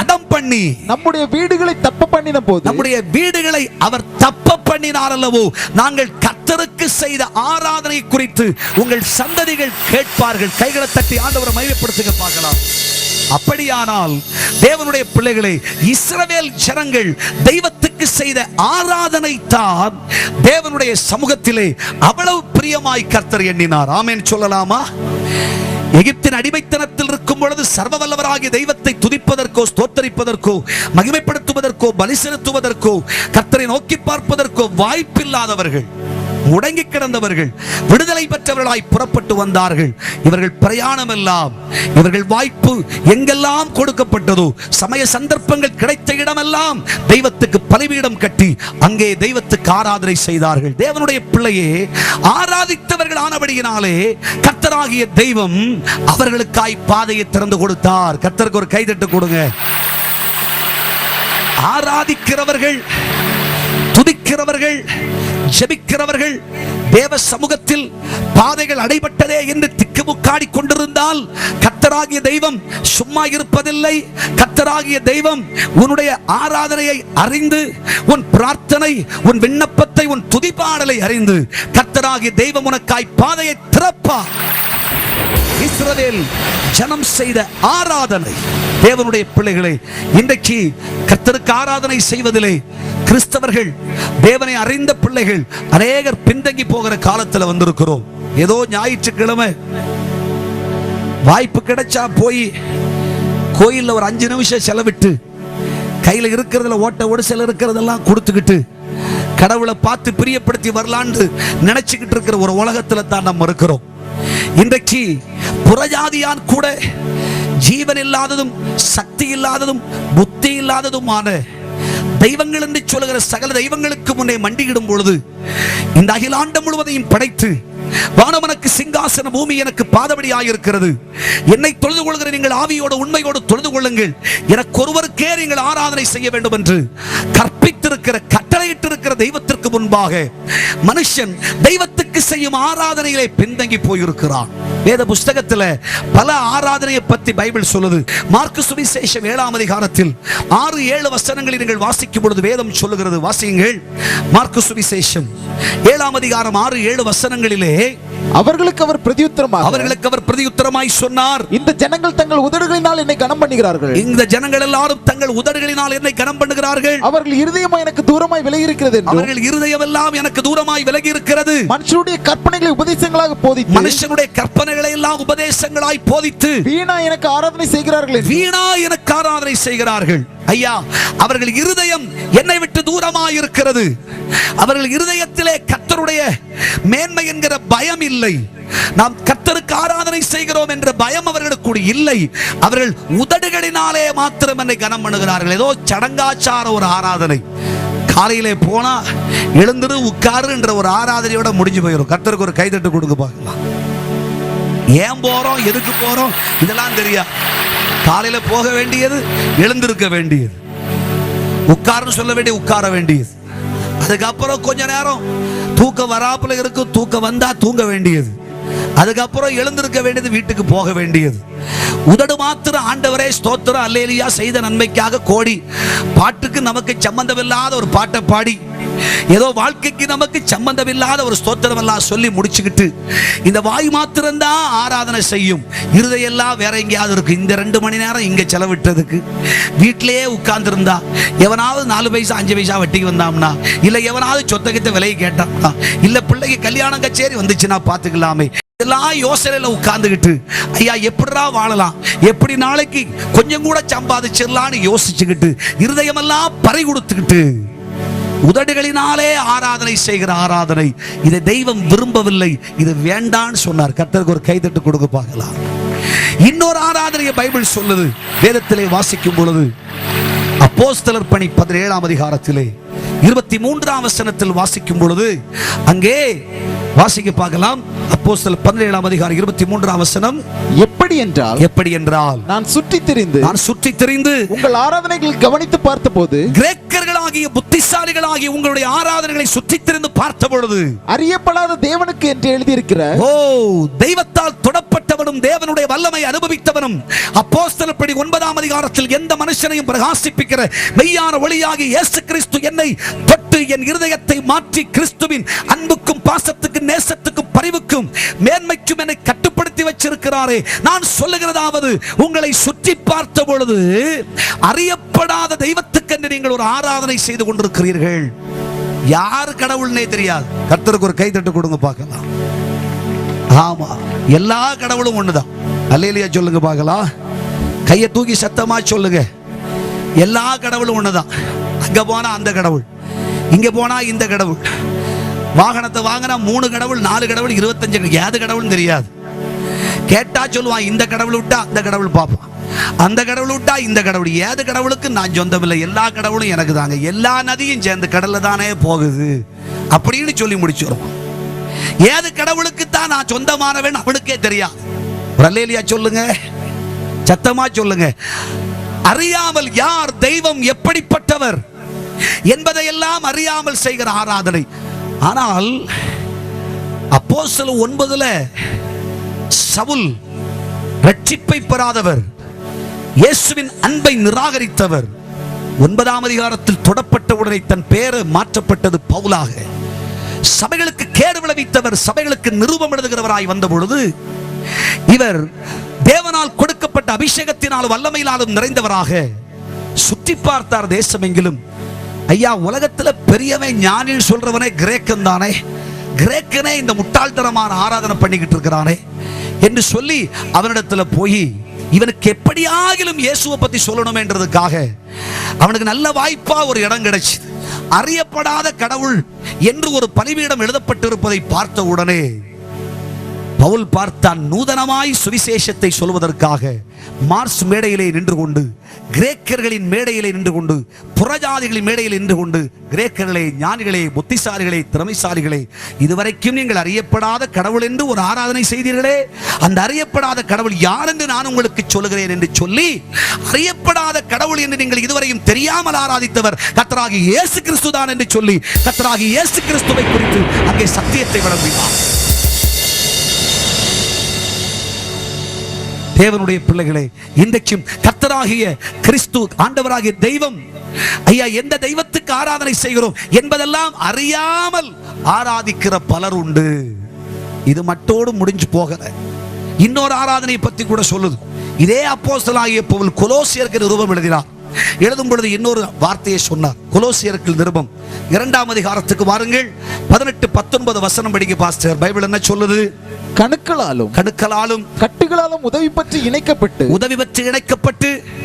அதம் பண்ணி நம்முடைய வீடுகளை தப்ப பண்ணின போது, நம்முடைய வீடுகளை அவர் தப்ப பண்ணினார் அல்லவோ, நாங்கள் கர்த்தருக்கு செய்த ஆராதனை குறித்து உங்கள் சந்ததிகள் கேட்பார்கள். கைகளை தட்டி ஆண்டவரை மகிமைப்படுத்துங்க பார்க்கலாம். அப்படியானால் தேவனுடைய பிள்ளைகளே, இஸ்ரவேல் ஜனங்கள் தெய்வத்துக்கு செய்த ஆராதனை தான் தேவனுடைய சமூகத்திலே அவ்வளவு பிரியமாய் கர்த்தர் எண்ணினார். ஆமென் சொல்லலாமா? எகிப்தின் அடிமைத்தனத்தில் இருக்கும் பொழுது சர்வ வல்லவராகிய தெய்வத்தை துதிப்பதற்கோ, ஸ்தோத்தரிப்பதற்கோ, மகிமைப்படுத்துவதற்கோ, பலி செலுத்துவதற்கோ, கர்த்தரை நோக்கி பார்ப்பதற்கோ வாய்ப்பில்லாதவர்கள், முடங்கி கிடந்தவர்கள், விடுதலை பெற்றவர்களாய் புறப்பட்டு வந்தார்கள். இவர்கள் பிரயாணம் எல்லாம், இவர்கள் வாய்ப்பு எங்கெல்லாம் கொடுக்கப்பட்டதோ, சமய சந்தர்ப்பங்கள் கிடைத்த இடமெல்லாம் தெய்வத்துக்கு பலிபீடம் கட்டி அங்கே தெய்வத்துக்கு ஆராதனை செய்தார்கள். தேவனுடைய பிள்ளையே, ஆராதித்தவர்கள் ஆனபடியினாலே கர்த்தராகிய தெய்வம் அவர்களுக்காய் பாதையை திறந்து கொடுத்தார். கர்த்தருக்கு ஒரு கைதட்டு கொடுங்க. ஆராதிக்கிறவர்கள், துதிக்கிறவர்கள், ஜெபிக்கிறவர்கள் தேவ சமூகத்தில் பாதைகள் அடைபட்டதே என்று திக்குமுக்காடி கொண்டிருந்தால் கர்த்தராகிய தெய்வம் சும்மா இருப்பதில்லை. கர்த்தராகிய தெய்வம் உன்னுடைய ஆராதனையை அறிந்து, உன் பிரார்த்தனை, உன் விண்ணப்பத்தை, உன் துதிப்பாடலை அறிந்து கர்த்தராகிய தெய்வம் உனக்காய் பாதையை திறப்பார். இஸ்ரவேல் ஜனம் செய்த ஆராதனை. தேவனுடைய பிள்ளைகளை, இன்றைக்கு கர்த்தருக்கு ஆராதனை செய்வதிலே கிறிஸ்தவர்கள், தேவனை அறிந்த பிள்ளைகள் அநேகர் பின்தங்கி போகிற காலத்தில் வந்திருக்கிறோம். ஏதோ ஞாயிற்றுக்கிழமை வாய்ப்பு கிடைச்சா போய் கோயில்ல ஒரு 5 நிமிஷம் செலவிட்டு கையில இருக்கிறதுல ஓட்ட ஒடிசல் இருக்கிறதெல்லாம் கொடுத்துக்கிட்டு கடவுளை பார்த்து பிரியப்படுத்தி வரலான்னு நினைச்சுக்கிட்டு இருக்கிற ஒரு உலகத்துல தான் நம்ம இருக்கிறோம். இன்றைக்கு புறஜாதியான் கூட ஜீவன் இல்லாததும் சக்தி இல்லாததும் புத்தி இல்லாததுமான தெய்வங்கள் என்று சொல்லுகிற சகல தெய்வங்களுக்கு முன்னே மண்டியிடும் பொழுது, இந்த அகிலாண்டம் முழுவதையும் படைத்து வானம் எனக்கு சிங்காசன, பூமி எனக்கு பாதபடியாயிருக்கிறது, என்னை தொழுது கொள்கிற நீங்கள் ஆவியோடு உண்மையோடு தொழுது கொள்ளுங்கள், எனக்கு ஒருவருக்கே நீங்கள் ஆராதனை செய்ய வேண்டும் என்று கற்பித்திருக்கிற, கட்டளையிட்டிருக்கிற தெய்வத்திற்கு முன்பாக மனுஷன் தெய்வத்துக்கு செய்யும் ஆராதனையிலே பின்தங்கி போயிருக்கிறான். வேத புஸ்தகத்தில் பல ஆராதனையை பற்றி பைபிள் சொல்லுது. மார்க்கு சுவிசேஷம் 7ஆம் அதிகாரத்தில் 6-7 வசனங்களை நீங்கள் வாசிக்கும் பொழுது வேதம் சொல்லுகிறது. வாசியுங்கள். மார்க்கு சுவிசேஷம் 7ஆம் அதிகாரம் 6-7 வசனங்களிலே அவர்களுக்கு அவர் பிரதியுத்தரமாய் சொன்னார், இந்த ஜனங்கள் தங்கள் உதடுகளினால் என்னை கனம் பண்ணுகிறார்கள். இந்த ஜனங்கள் எல்லாரும் தங்கள் உதடுகளினால் என்னை கனம் பண்ணுகிறார்கள். அவர்கள் இருதயம் எனக்கு தூரமாய் விலகி இருக்கிறது. அவர்கள் இருதயம் எல்லாம் எனக்கு தூரமாய் விலகி இருக்கிறது. மனுஷனுடைய கற்பனைகளை உபதேசங்களாக போதித்து, மனுஷனுடைய கற்பனைகளை எல்லாம் உபதேசங்களாய் போதித்து வீணா எனக்கு ஆராதனை செய்கிறார்கள். வீணா எனக்கு ஆராதனை செய்கிறார்கள். ஐயா, அவர்கள் இருதயம் என்னை விட்டு தூரமாய் இருக்கிறது. அவர்கள் இருதயத்திலே கர்த்தருடைய மேன்மை என்கிற பயம் இல்லை. நாம் கர்த்தருக்கு ஆராதனை செய்கிறோம் என்ற பயம் அவர்களுக்கு இல்லை. அவர்கள் உதடுகளினாலே மாத்திரம் என்னை கனம் பண்ணுகிறார்கள். ஏதோ சடங்காச்சார ஒரு ஆராதனை. காலையிலே போனா எழுந்திரு உட்காரு என்ற ஒரு ஆராதனையோட முடிஞ்சு போயிடும். கர்த்தருக்கு ஒரு கைதட்டு கொடுக்க பார்க்கலாம். ஏன் போறோம், எதுக்கு போறோம் இதெல்லாம் தெரியா. காலையில போக வேண்டியது, எழுந்திருக்க வேண்டியது, உட்கார்னு சொல்ல வேண்டிய உட்கார வேண்டியது, அதுக்கப்புறம் கொஞ்ச நேரம் தூக்கம் வராப்புல இருக்கும், தூக்கம் வந்தா தூங்க வேண்டியது, அதுக்கப்புறம் எழுந்திருக்க வேண்டியது, வீட்டுக்கு போக வேண்டியது. உதடு மாத்திரம் ஆண்டவரே ஸ்தோத்திரம் அல்லேலூயா செய்த நன்மைக்காக கோடி பாட்டுக்கு நமக்கு சம்பந்தமில்லாத ஒரு பாட்டை பாடி, ஏதோ வாழ்க்கைக்கு நமக்கு சம்பந்தமில்லாத ஒரு ஸ்தோத்திரம் எல்லாம் சொல்லி முடிச்சுக்கிட்டு இந்த வாய் மாத்திரம்தான் ஆராதனை செய்யும், இருதையெல்லாம் வேற எங்கேயாவது இருக்கு. இந்த 2 மணி நேரம் இங்க செலவிட்டதுக்கு வீட்டிலேயே உட்கார்ந்து இருந்தா, எவனாவது 4 பைசா 5 பைசா வட்டிக்கு வந்தாம்னா, இல்ல எவனாவது சொத்தகிட்ட விலையை கேட்டாம்னா, இல்ல பிள்ளைக்கு கல்யாணம் கச்சேரி வந்துச்சுன்னா பாத்துக்கலாமே, எல்லாம் யோசனையில உட்கார்ந்துகிட்டு ஐயா எப்படிடா வாழலாம், எப்படி நாளைக்கு கொஞ்சம் கூட சம்பாதிச்சிடலான்னு யோசிச்சுக்கிட்டு இருதயமெல்லாம் பறி கொடுத்துக்கிட்டு உதடுகளினாலே ஆராதனை செய்கிற ஆராதனை, இதை தெய்வம் விரும்பவில்லை, இது வேண்டான்னு சொன்னார். கர்த்தருக்கு ஒரு கைதட்டு கொடுக்க பார்க்கலாம். இன்னொரு ஆராதனையை பைபிள் சொல்லுது. வேதத்திலே வாசிக்கும் பொழுது அப்போஸ்தலர் பணி 17ஆம் அதிகாரத்திலே 23ஆம் வசனத்தில் வாசிக்கும் பொழுது அங்கே வாசிக்க பார்க்கலாம். அப்போஸ்தலர் 17ஆம் அதிகாரம் 23ஆம் வசனம். எப்படி என்றால் நான் சுற்றி திரிந்து உங்கள் ஆராதனைகளை கவனித்து பார்த்தபோது, கிரேக்கர்களாகிய புத்திசாலிகளாகிய உங்களுடைய ஆராதனைகளை சுற்றி திரிந்து பார்த்த பொழுது, அறியப்படாத தேவனுக்கு என்று எழுதியிருக்கிற, தெய்வத்தால் தொடப்பட்டவனும் தேவனுடைய வல்லமை அனுபவித்தவனும் அப்போஸ்தலர் படி 9ஆம் அதிகாரத்தில் எந்த மனுஷனையும் பிரகாசிப்பிக்கிற மெய்யான ஒளியாகிய இயேசு கிறிஸ்து என்னை தொட்டு என் இருதயத்தை மாற்றி கிறிஸ்துவின் அன்புக்கும் பாசத்துக்கும் நேசத்துக்கும் பரிவுக்கும் மேன்மைக்கும் என்னை கட்டுப்படுத்தி வச்சிருக்கிறாரே. நான் சொல்லுகிறதாவது, உங்களை சுற்றி பார்த்த பொழுது அறியப்படாத தெய்வத்துக்கு என்று நீங்கள் ஒரு ஆராதனை செய்து கொண்டிருக்கிறீர்கள். யார் கடவுள்னே தெரியாது. கர்த்தருக்கு ஒரு கைதட்டு கொடுங்க பார்க்கலாம். ஆமா, எல்லா கடவுளும் ஒண்ணுதான். அல்லேலூயா சொல்லுங்க பார்க்கலாம். கையை தூக்கி சத்தமா சொல்லுங்க. எல்லா கடவுளும் ஒண்ணுதான். அங்க போனா அந்த கடவுள், இங்க போனா இந்த கடவுள், வாகனத்தை வாங்கினா 3 கடவுள் 4 கடவுள் 25 ஏது கடவுள் தெரியாது. கேட்டா சொல்லுவான், இந்த கடவுள் விட்டா அந்த கடவுள் பார்ப்பான், அந்த கடவுள் விட்டா இந்த கடவுள். ஏது கடவுளுக்கு நான் சொந்தமில்லை, எல்லா கடவுளும் எனக்கு தாங்க, எல்லா நதியும் சேர்ந்து கடல்ல தானே போகுது அப்படின்னு சொல்லி முடிச்சிடும். ஏது கடவுளுக்கு தான் நான் சொந்தமானவன் அவனுக்கே தெரியாது. அல்லேலூயா சொல்லுங்க, சத்தமா சொல்லுங்க. அறியாமல் யார் தெய்வம் எப்படிப்பட்டவர் என்பதையெல்லாம் அறியாமல் செய்கிற ஆராதனை. ஆனால் அப்போஸ்தலர் 9 சவுல் ரட்சிப்பை பெறாதவர், இயேசுவின் அன்பை நிராகரித்தவர், 9ஆம் அதிகாரத்தில் தொடப்பட்ட உடனே தன் பெயர் மாற்றப்பட்டது பவுலாக. சபைகளுக்கு கேடு விளைவித்தவர், சபைகளுக்கு நிருபம் எழுதுகிறவராய் வந்த பொழுது இவர் தேவனால் கொடுக்கப்பட்ட அபிஷேகத்தினாலும் வல்லமையினாலும் நிறைந்தவராக சுற்றி பார்த்தார் தேசமெங்கிலும். ஐயா, உலகத்துல பெரியவன் ஞானின்னு சொல்றவனே கிரேக்கன் தானே, கிரேக்கனே இந்த முட்டாள்தனமான ஆராதனை பண்ணிக்கிட்டு இருக்கிறானே என்று சொல்லி அவனிடத்துல போய் இவனுக்கு எப்படியாகிலும் இயேசுவை பத்தி சொல்லணும்ன்றதுக்காக அவனுக்கு நல்ல வாய்ப்பா ஒரு இடம் கிடைச்சு. அறியப்படாத கடவுள் என்று ஒரு பணிபீடம் எழுதப்பட்டிருப்பதை பார்த்த உடனே பவுல் பார்த்தான். நூதனமாய் சுவிசேஷத்தை சொல்வதற்காக மார்ஸ் மேடையிலே நின்று கொண்டு, கிரேக்கர்களின் மேடையிலே நின்று கொண்டு, புறஜாதிகளின் மேடையில் நின்று கொண்டு, கிரேக்கர்களே, ஞானிகளே, புத்திசாலிகளே, திறமைசாலிகளே, இதுவரைக்கும் நீங்கள் அறியப்படாத கடவுள் என்று ஒரு ஆராதனை செய்தீர்களே, அந்த அறியப்படாத கடவுள் யார் என்று நான் உங்களுக்கு சொல்லுகிறேன் என்று சொல்லி, அறியப்படாத கடவுள் என்று நீங்கள் இதுவரையும் தெரியாமல் ஆராதித்தவர் கர்த்தராகிய இயேசு கிறிஸ்து தான் என்று சொல்லி கர்த்தராகிய இயேசு கிறிஸ்துவை குறித்து அங்கே சத்தியத்தை விளம்பினார். தேவனுடைய பிள்ளைகளே, இன்றைக்கும் கர்த்தராகிய கிறிஸ்து, ஆண்டவராகிய தெய்வம், ஐயா, எந்த தெய்வத்துக்கு ஆராதனை செய்கிறோம் என்பதெல்லாம் அறியாமல் ஆராதிக்கிற பலர் உண்டு. இது மட்டோடு முடிஞ்சு போகல. இன்னொரு ஆராதனை பத்தி கூட சொல்லுது. இதே அப்போஸ்தலனாகிய பவுல் கொலோசியருக்கு நிருபம் எழுதினார். எழுதும் பொழுது இன்னொரு வார்த்தையை சொன்னார். கொலோசியருக்கு நிருபம் 2ஆம் அதிகாரத்துக்கு வாருங்கள். 18-19 வசனம் படிக்க பாஸ்டர். பைபிள் என்ன சொல்லுது? கணுக்களாலும் கட்டுகளாலும் உதவி பற்றி இணைக்கப்பட்டு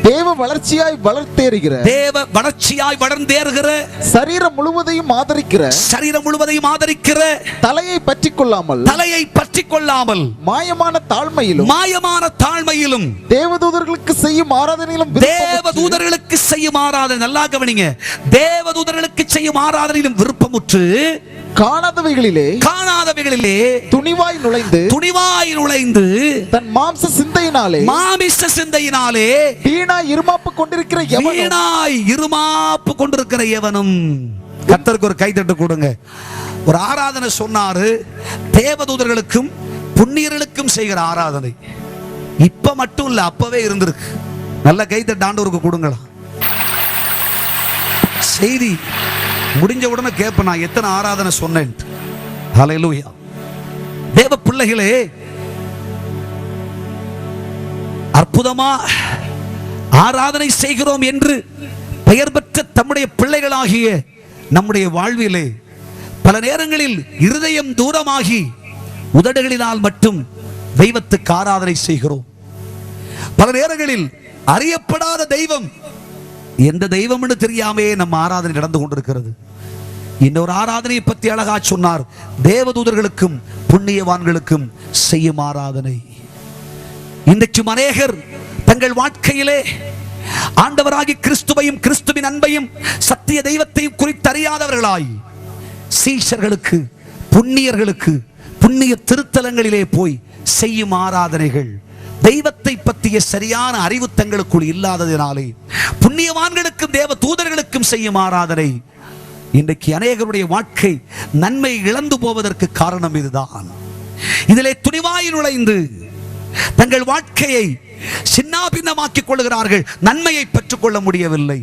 தேவ வளர்ச்சியாய் வளர்ந்தேறுகிற சரீரம் முழுவதையும் ஆதரிக்கிற தலையை பற்றிக் கொள்ளாமல் மாயமான தாழ்மையிலும் தேவதூதர்களுக்கு செய்யும் ஆராதனையிலும் நல்லா கவனிங்க. தேவதூதர்களுக்கு செய்யும் ஆராதனையிலும் விருப்பமுற்று காணாதவைகளிலே துணிவாய் நுழைந்து தன் மாம்ச சிந்தையினாலே வீணாய் இருமாப்பு கொண்டிருக்கிற எவனும். கர்த்தருக்கு ஒரு கைதட்டு கொடுங்க. ஒரு ஆராதனை சொன்னாரு, தேவதூதர்களுக்கும் புண்ணியர்களுக்கும் செய்கிற ஆராதனை. இப்ப மட்டும் இல்ல, அப்பவே இருந்திருக்கு. நல்ல கைதட்டு ஆண்டவருக்கு கொடுங்களா. செய்தி முடிஞ்ச உடனே கேட்ப, நான் எத்தனை ஆராதனை சொன்னேன். ஹல்லேலூயா. தேவ பிள்ளைகளே, அற்புதமா ஆராதனை செய்கிறோம் என்று பெயர் பெற்ற தம்முடைய பிள்ளைகளாகிய நம்முடைய வாழ்விலே பல நேரங்களில் இருதயம் தூரமாகி உதடுகளினால் மட்டும் தெய்வத்துக்கு ஆராதனை செய்கிறோம். பல நேரங்களில் அறியப்படாத தெய்வம், எந்த தெய்வம் என்று தெரியாமே நம்ம ஆராதனை நடந்து கொண்டிருக்கிறது. இன்னொரு ஆராதனையை பற்றி அழகா சொன்னார். தேவதூதர்களுக்கும் புண்ணியவான்களுக்கும் செய்யும் ஆராதனை. இன்றைக்கும் அநேகர் தங்கள் வாழ்க்கையிலே ஆண்டவராகி கிறிஸ்துவையும் கிறிஸ்துவின் அன்பையும் சத்திய தெய்வத்தையும் குறித்தறியாதவர்களாய் சீஷர்களுக்கு, புண்ணியர்களுக்கு, புண்ணிய திருத்தலங்களிலே போய் செய்யும் ஆராதனைகள், தெய்வத்தை பற்றிய சரியான அறிவு தங்களுக்குள் இல்லாததினாலே புண்ணியவான்களுக்கும் தேவ தூதர்களுக்கும் செய்யும் ஆராதனை. இன்றைக்கு அநேகருடைய வாழ்க்கை நன்மை இழந்து போவதற்கு காரணம் இதுதான். இதிலே துணிவாய் நுழைந்து தங்கள் வாழ்க்கையை சின்னாபின்னமாக்கிக் கொள்கிறார்கள், நன்மையை பெற்றுக்கொள்ள முடியவில்லை.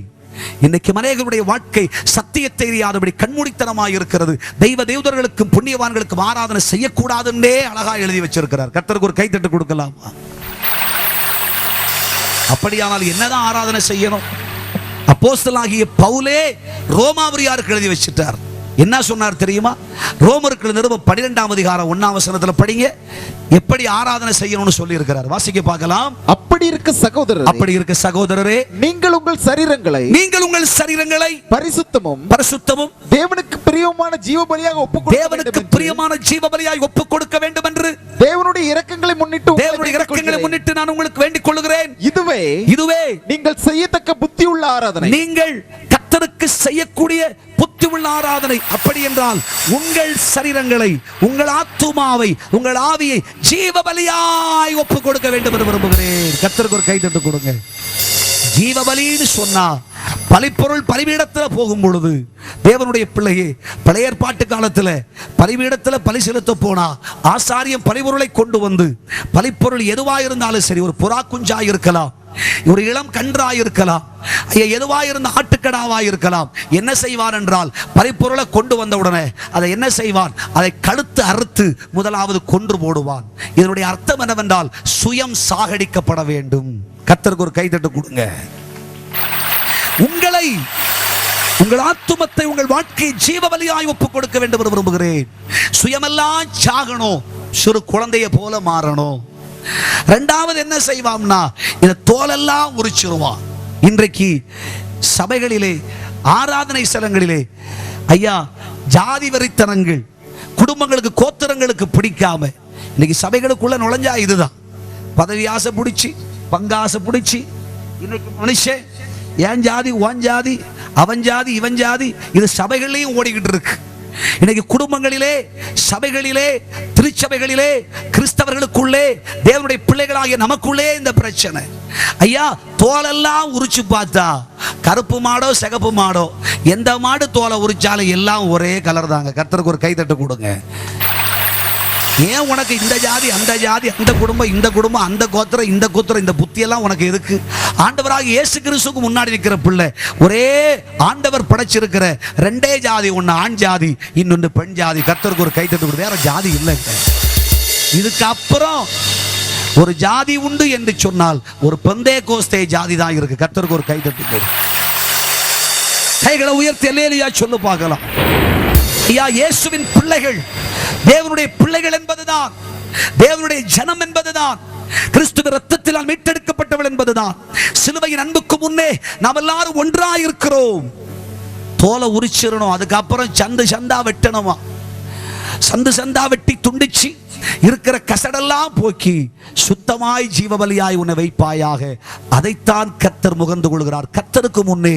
இன்னைக்கு அநேகருடைய வாழ்க்கை சத்தியத்தை தெரியாதபடி கண்மூடித்தனமாய் இருக்கிறது. தெய்வ தேவதர்களுக்கும் புண்ணியவான்களுக்கும் ஆராதனை செய்யக்கூடாதுன்னே அழகா எழுதி வச்சிருக்கிறார். கர்த்தருக்கு ஒரு கைத்தட்டு கொடுக்கலாமா? அப்படியானால் என்னதான் ஆராதனை செய்யணும்? அப்போஸ்தலனாகிய பவுலே ரோமாபுரியாருக்கு எழுதி வச்சிட்டார். என்ன சொன்னார் தெரியுமா? ரோமருக்கு நிருபம் 12ஆம் அதிகாரம் 1ஆம் வசனத்துல படிங்க, எப்படி ஆராதனை செய்யணும்னு சொல்லி இருக்கிறார். வாசிக்க பார்க்கலாம். அப்படி அப்படி இருக்க சகோதரரே, நீங்கள் உங்கள் சரீரங்களை பரிசுத்தமும் தேவனுக்கு பிரியமான ஜீவபலியாக ஒப்புக் கொடுக்க வேண்டும் என்று தேவனுடைய இரக்கங்களை முன்னிட்டு நான் உங்களுக்கு வேண்டிக் கொள்கிறேன். இதுவே நீங்கள் செய்யத்தக்க புத்தி உள்ள ஆராதனை. நீங்கள் கர்த்தருக்கு செய்யக்கூடிய புத்தி உள்ள ஆராதனை. அப்படி என்றால் உங்கள் சரீரங்களை, உங்கள் ஆத்துமாவை, உங்கள் ஆவியை ஜீவபலியாய் ஒப்புக் கொடுக்க வேண்டும் என்று விரும்புகிறேன். கர்த்தருக்கு ஒரு கைதட்டு கொடுங்க. ஜீவபலின்னு சொன்னா பலிப்பொருள் பலிபீடத்தில் போகும் பொழுது தேவனுடைய பிள்ளையே, பழைய ஏற்பாட்டு காலத்தில் பலிபீடத்தில் பலி செலுத்த போனா ஆசாரியம் பலிபொருளை கொண்டு வந்து, பலிப்பொருள் எதுவாயிருந்தாலும் சரி, ஒரு புறா குஞ்சாய் இருக்கலாம், ஒரு இளம் கன்றாய் இருக்கலாம், எதுவாயிருந்த ஆட்டுக்கடாவாய் இருக்கலாம், என்ன செய்வார் என்றால் பலிப்பொருளை கொண்டு வந்த உடனே அதை என்ன செய்வான்? அதை கழுத்து அறுத்து முதலாவது கொன்று போடுவான். இதனுடைய அர்த்தம் என்னவென்றால் சுயம் சாகடிக்கப்பட வேண்டும். கர்த்தருக்கு ஒரு கைதட்டு கொடுங்க. உங்களை, உங்கள் ஆத்துமத்தை, உங்கள் வாழ்க்கையை ஜீவபலியாய் ஒப்புக் கொடுக்க வேண்டும் என்று விரும்புகிறேன். சுயமெல்லாம் சாகணும், சிறு குழந்தைய போல மாறணும். இரண்டாவது என்ன செய்வான்னா, இந்த தோலெல்லாம் உரிச்சிருவான். இன்றைக்கு சபைகளிலே, ஆராதனை ஸ்தலங்களிலே ஐயா ஜாதி வெறித்தனங்கள், குடும்பங்களுக்கு கோத்திரங்களுக்கு பிடிக்காம இன்னைக்கு சபைகளுக்குள்ள நுழைஞ்சா இதுதான். பதவி ஆசை பிடிச்சி, பங்காசை பிடிச்சி, இன்னைக்கு மனுஷன் ஏன் ஜாதி, உன் ஜாதி, அவன் ஜாதி, இவன் ஜாதி, இது சபைகளிலேயும் ஓடிக்கிட்டு இருக்கு. இன்னைக்கு குடும்பங்களிலே, சபைகளிலே, திருச்சபைகளிலே, கிறிஸ்தவர்களுக்குள்ளே, தேவனுடைய பிள்ளைகளாகிய நமக்குள்ளே இந்த பிரச்சனை. ஐயா தோலெல்லாம் உரிச்சு பார்த்தா கருப்பு மாடோ சிகப்பு மாடோ, எந்த மாடு தோலை உரிச்சாலும் எல்லாம் ஒரே கலர் தாங்க. கர்த்தருக்கு ஒரு கைதட்டு கொடுங்க. ஏன் உனக்கு இந்த ஜாதி, அந்த ஜாதி, அந்த குடும்பம், இந்த குடும்பம், அந்த கோத்திரம், இந்த கோத்திரம், இந்த புத்தி எல்லாம் உனக்கு எதுக்கு? ஆண்டவராக இயேசு கிறிஸ்துவுக்கு முன்னாடி இருக்கிற பிள்ளை, ஒரே ஆண்டவர் படைச்சிருக்கிற ரெண்டே ஜாதி, ஒன்னு ஆண் ஜாதி, இன்னொன்று பெண் ஜாதி. கர்த்தருக்கு ஒரு கைத்தட்டு, வேற ஜாதி இல்லைங்க. இதுக்கு அப்புறம் ஒரு ஜாதி உண்டு என்று சொன்னால் ஒரு பெந்தேகோஸ்தே ஜாதி தான் இருக்கு. கர்த்தருக்கு ஒரு கைத்தட்டு. கைகளை உயர்த்தி அல்லேலூயா சொல்லு பார்க்கலாம். ஐயா இயேசுவின் பிள்ளைகள், தேவனுடைய பிள்ளைகள் என்பதுதான், தேவனுடைய ஜனம் என்பதுதான், கிறிஸ்துவின் இரத்தத்தினால் மீட்டெடுக்கப்பட்டவள் என்பதுதான். சிலுவையின் அன்புக்கு முன்னே நாம் எல்லாரும் ஒன்றாய் இருக்கிறோம். தோலை உரிச்சிடணும், அதுக்கப்புறம் சந்து சந்தா வெட்டணுமா? சந்து சந்தா வெட்டி துண்டிச்சு இருக்கிற கசடெல்லாம் போக்கி சுத்தமாய் ஜீவபலியாய் உன்னை வைப்பாயாக. அதைத்தான் கர்த்தர் முகந்து கொள்கிறார். கர்த்தருக்கு முன்னே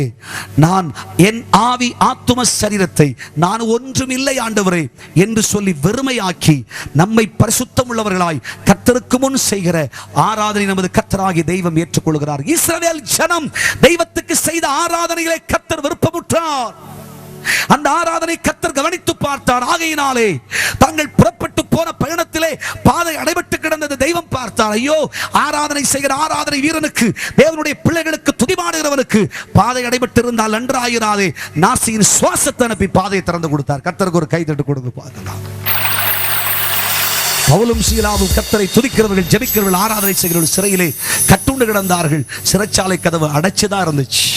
நான் என் ஆவி ஆத்தும சரீரத்தை நான் ஒன்றும் இல்லை ஆண்டவரே என்று சொல்லி வெறுமையாக்கி நம்மை பரிசுத்தம் உள்ளவர்களாய் கர்த்தருக்கு முன் செய்கிற ஆராதனை நமது கர்த்தராகிய தெய்வம் ஏற்றுக்கொள்கிறார். இஸ்ரவேல் ஜனம் தெய்வத்துக்கு செய்த ஆராதனைகளை கர்த்தர் விருப்பமுற்றார். அந்த ஆராதனை கர்த்தர் கவனித்து பார்த்தார். ஆகையினாலே தாங்கள் புறப்பட்டு போன பயணத்திலே பாதை அடைபட்டு கிடந்தது தெய்வம் பார்த்தார். ஐயோ, ஆராதனை செய்கிற ஆராதனை வீரனுக்கு, தேவனுடைய பிள்ளைகளுக்கு, துதிபாடுகிறவனுக்கு பாதை அடைபட்டு இருந்தால் நன்றாயிராதே, நாசியின் சுவாசத்தை அனுப்பி பாதையை திறந்து கொடுத்தார். கர்த்தருக்கு ஒரு கைதட்டு கொடுத்து பார்க்கலாம். பவுலும் சீலாவும் கர்த்தரை துதிக்கிறவர்கள், ஜெபிக்கிறவர்கள், ஆராதனை செய்கிறவர்கள் சிறையிலே கட்டுண்டு கிடந்தார்கள். சிறைச்சாலை கதவு அடைச்சுதான் இருந்துச்சு.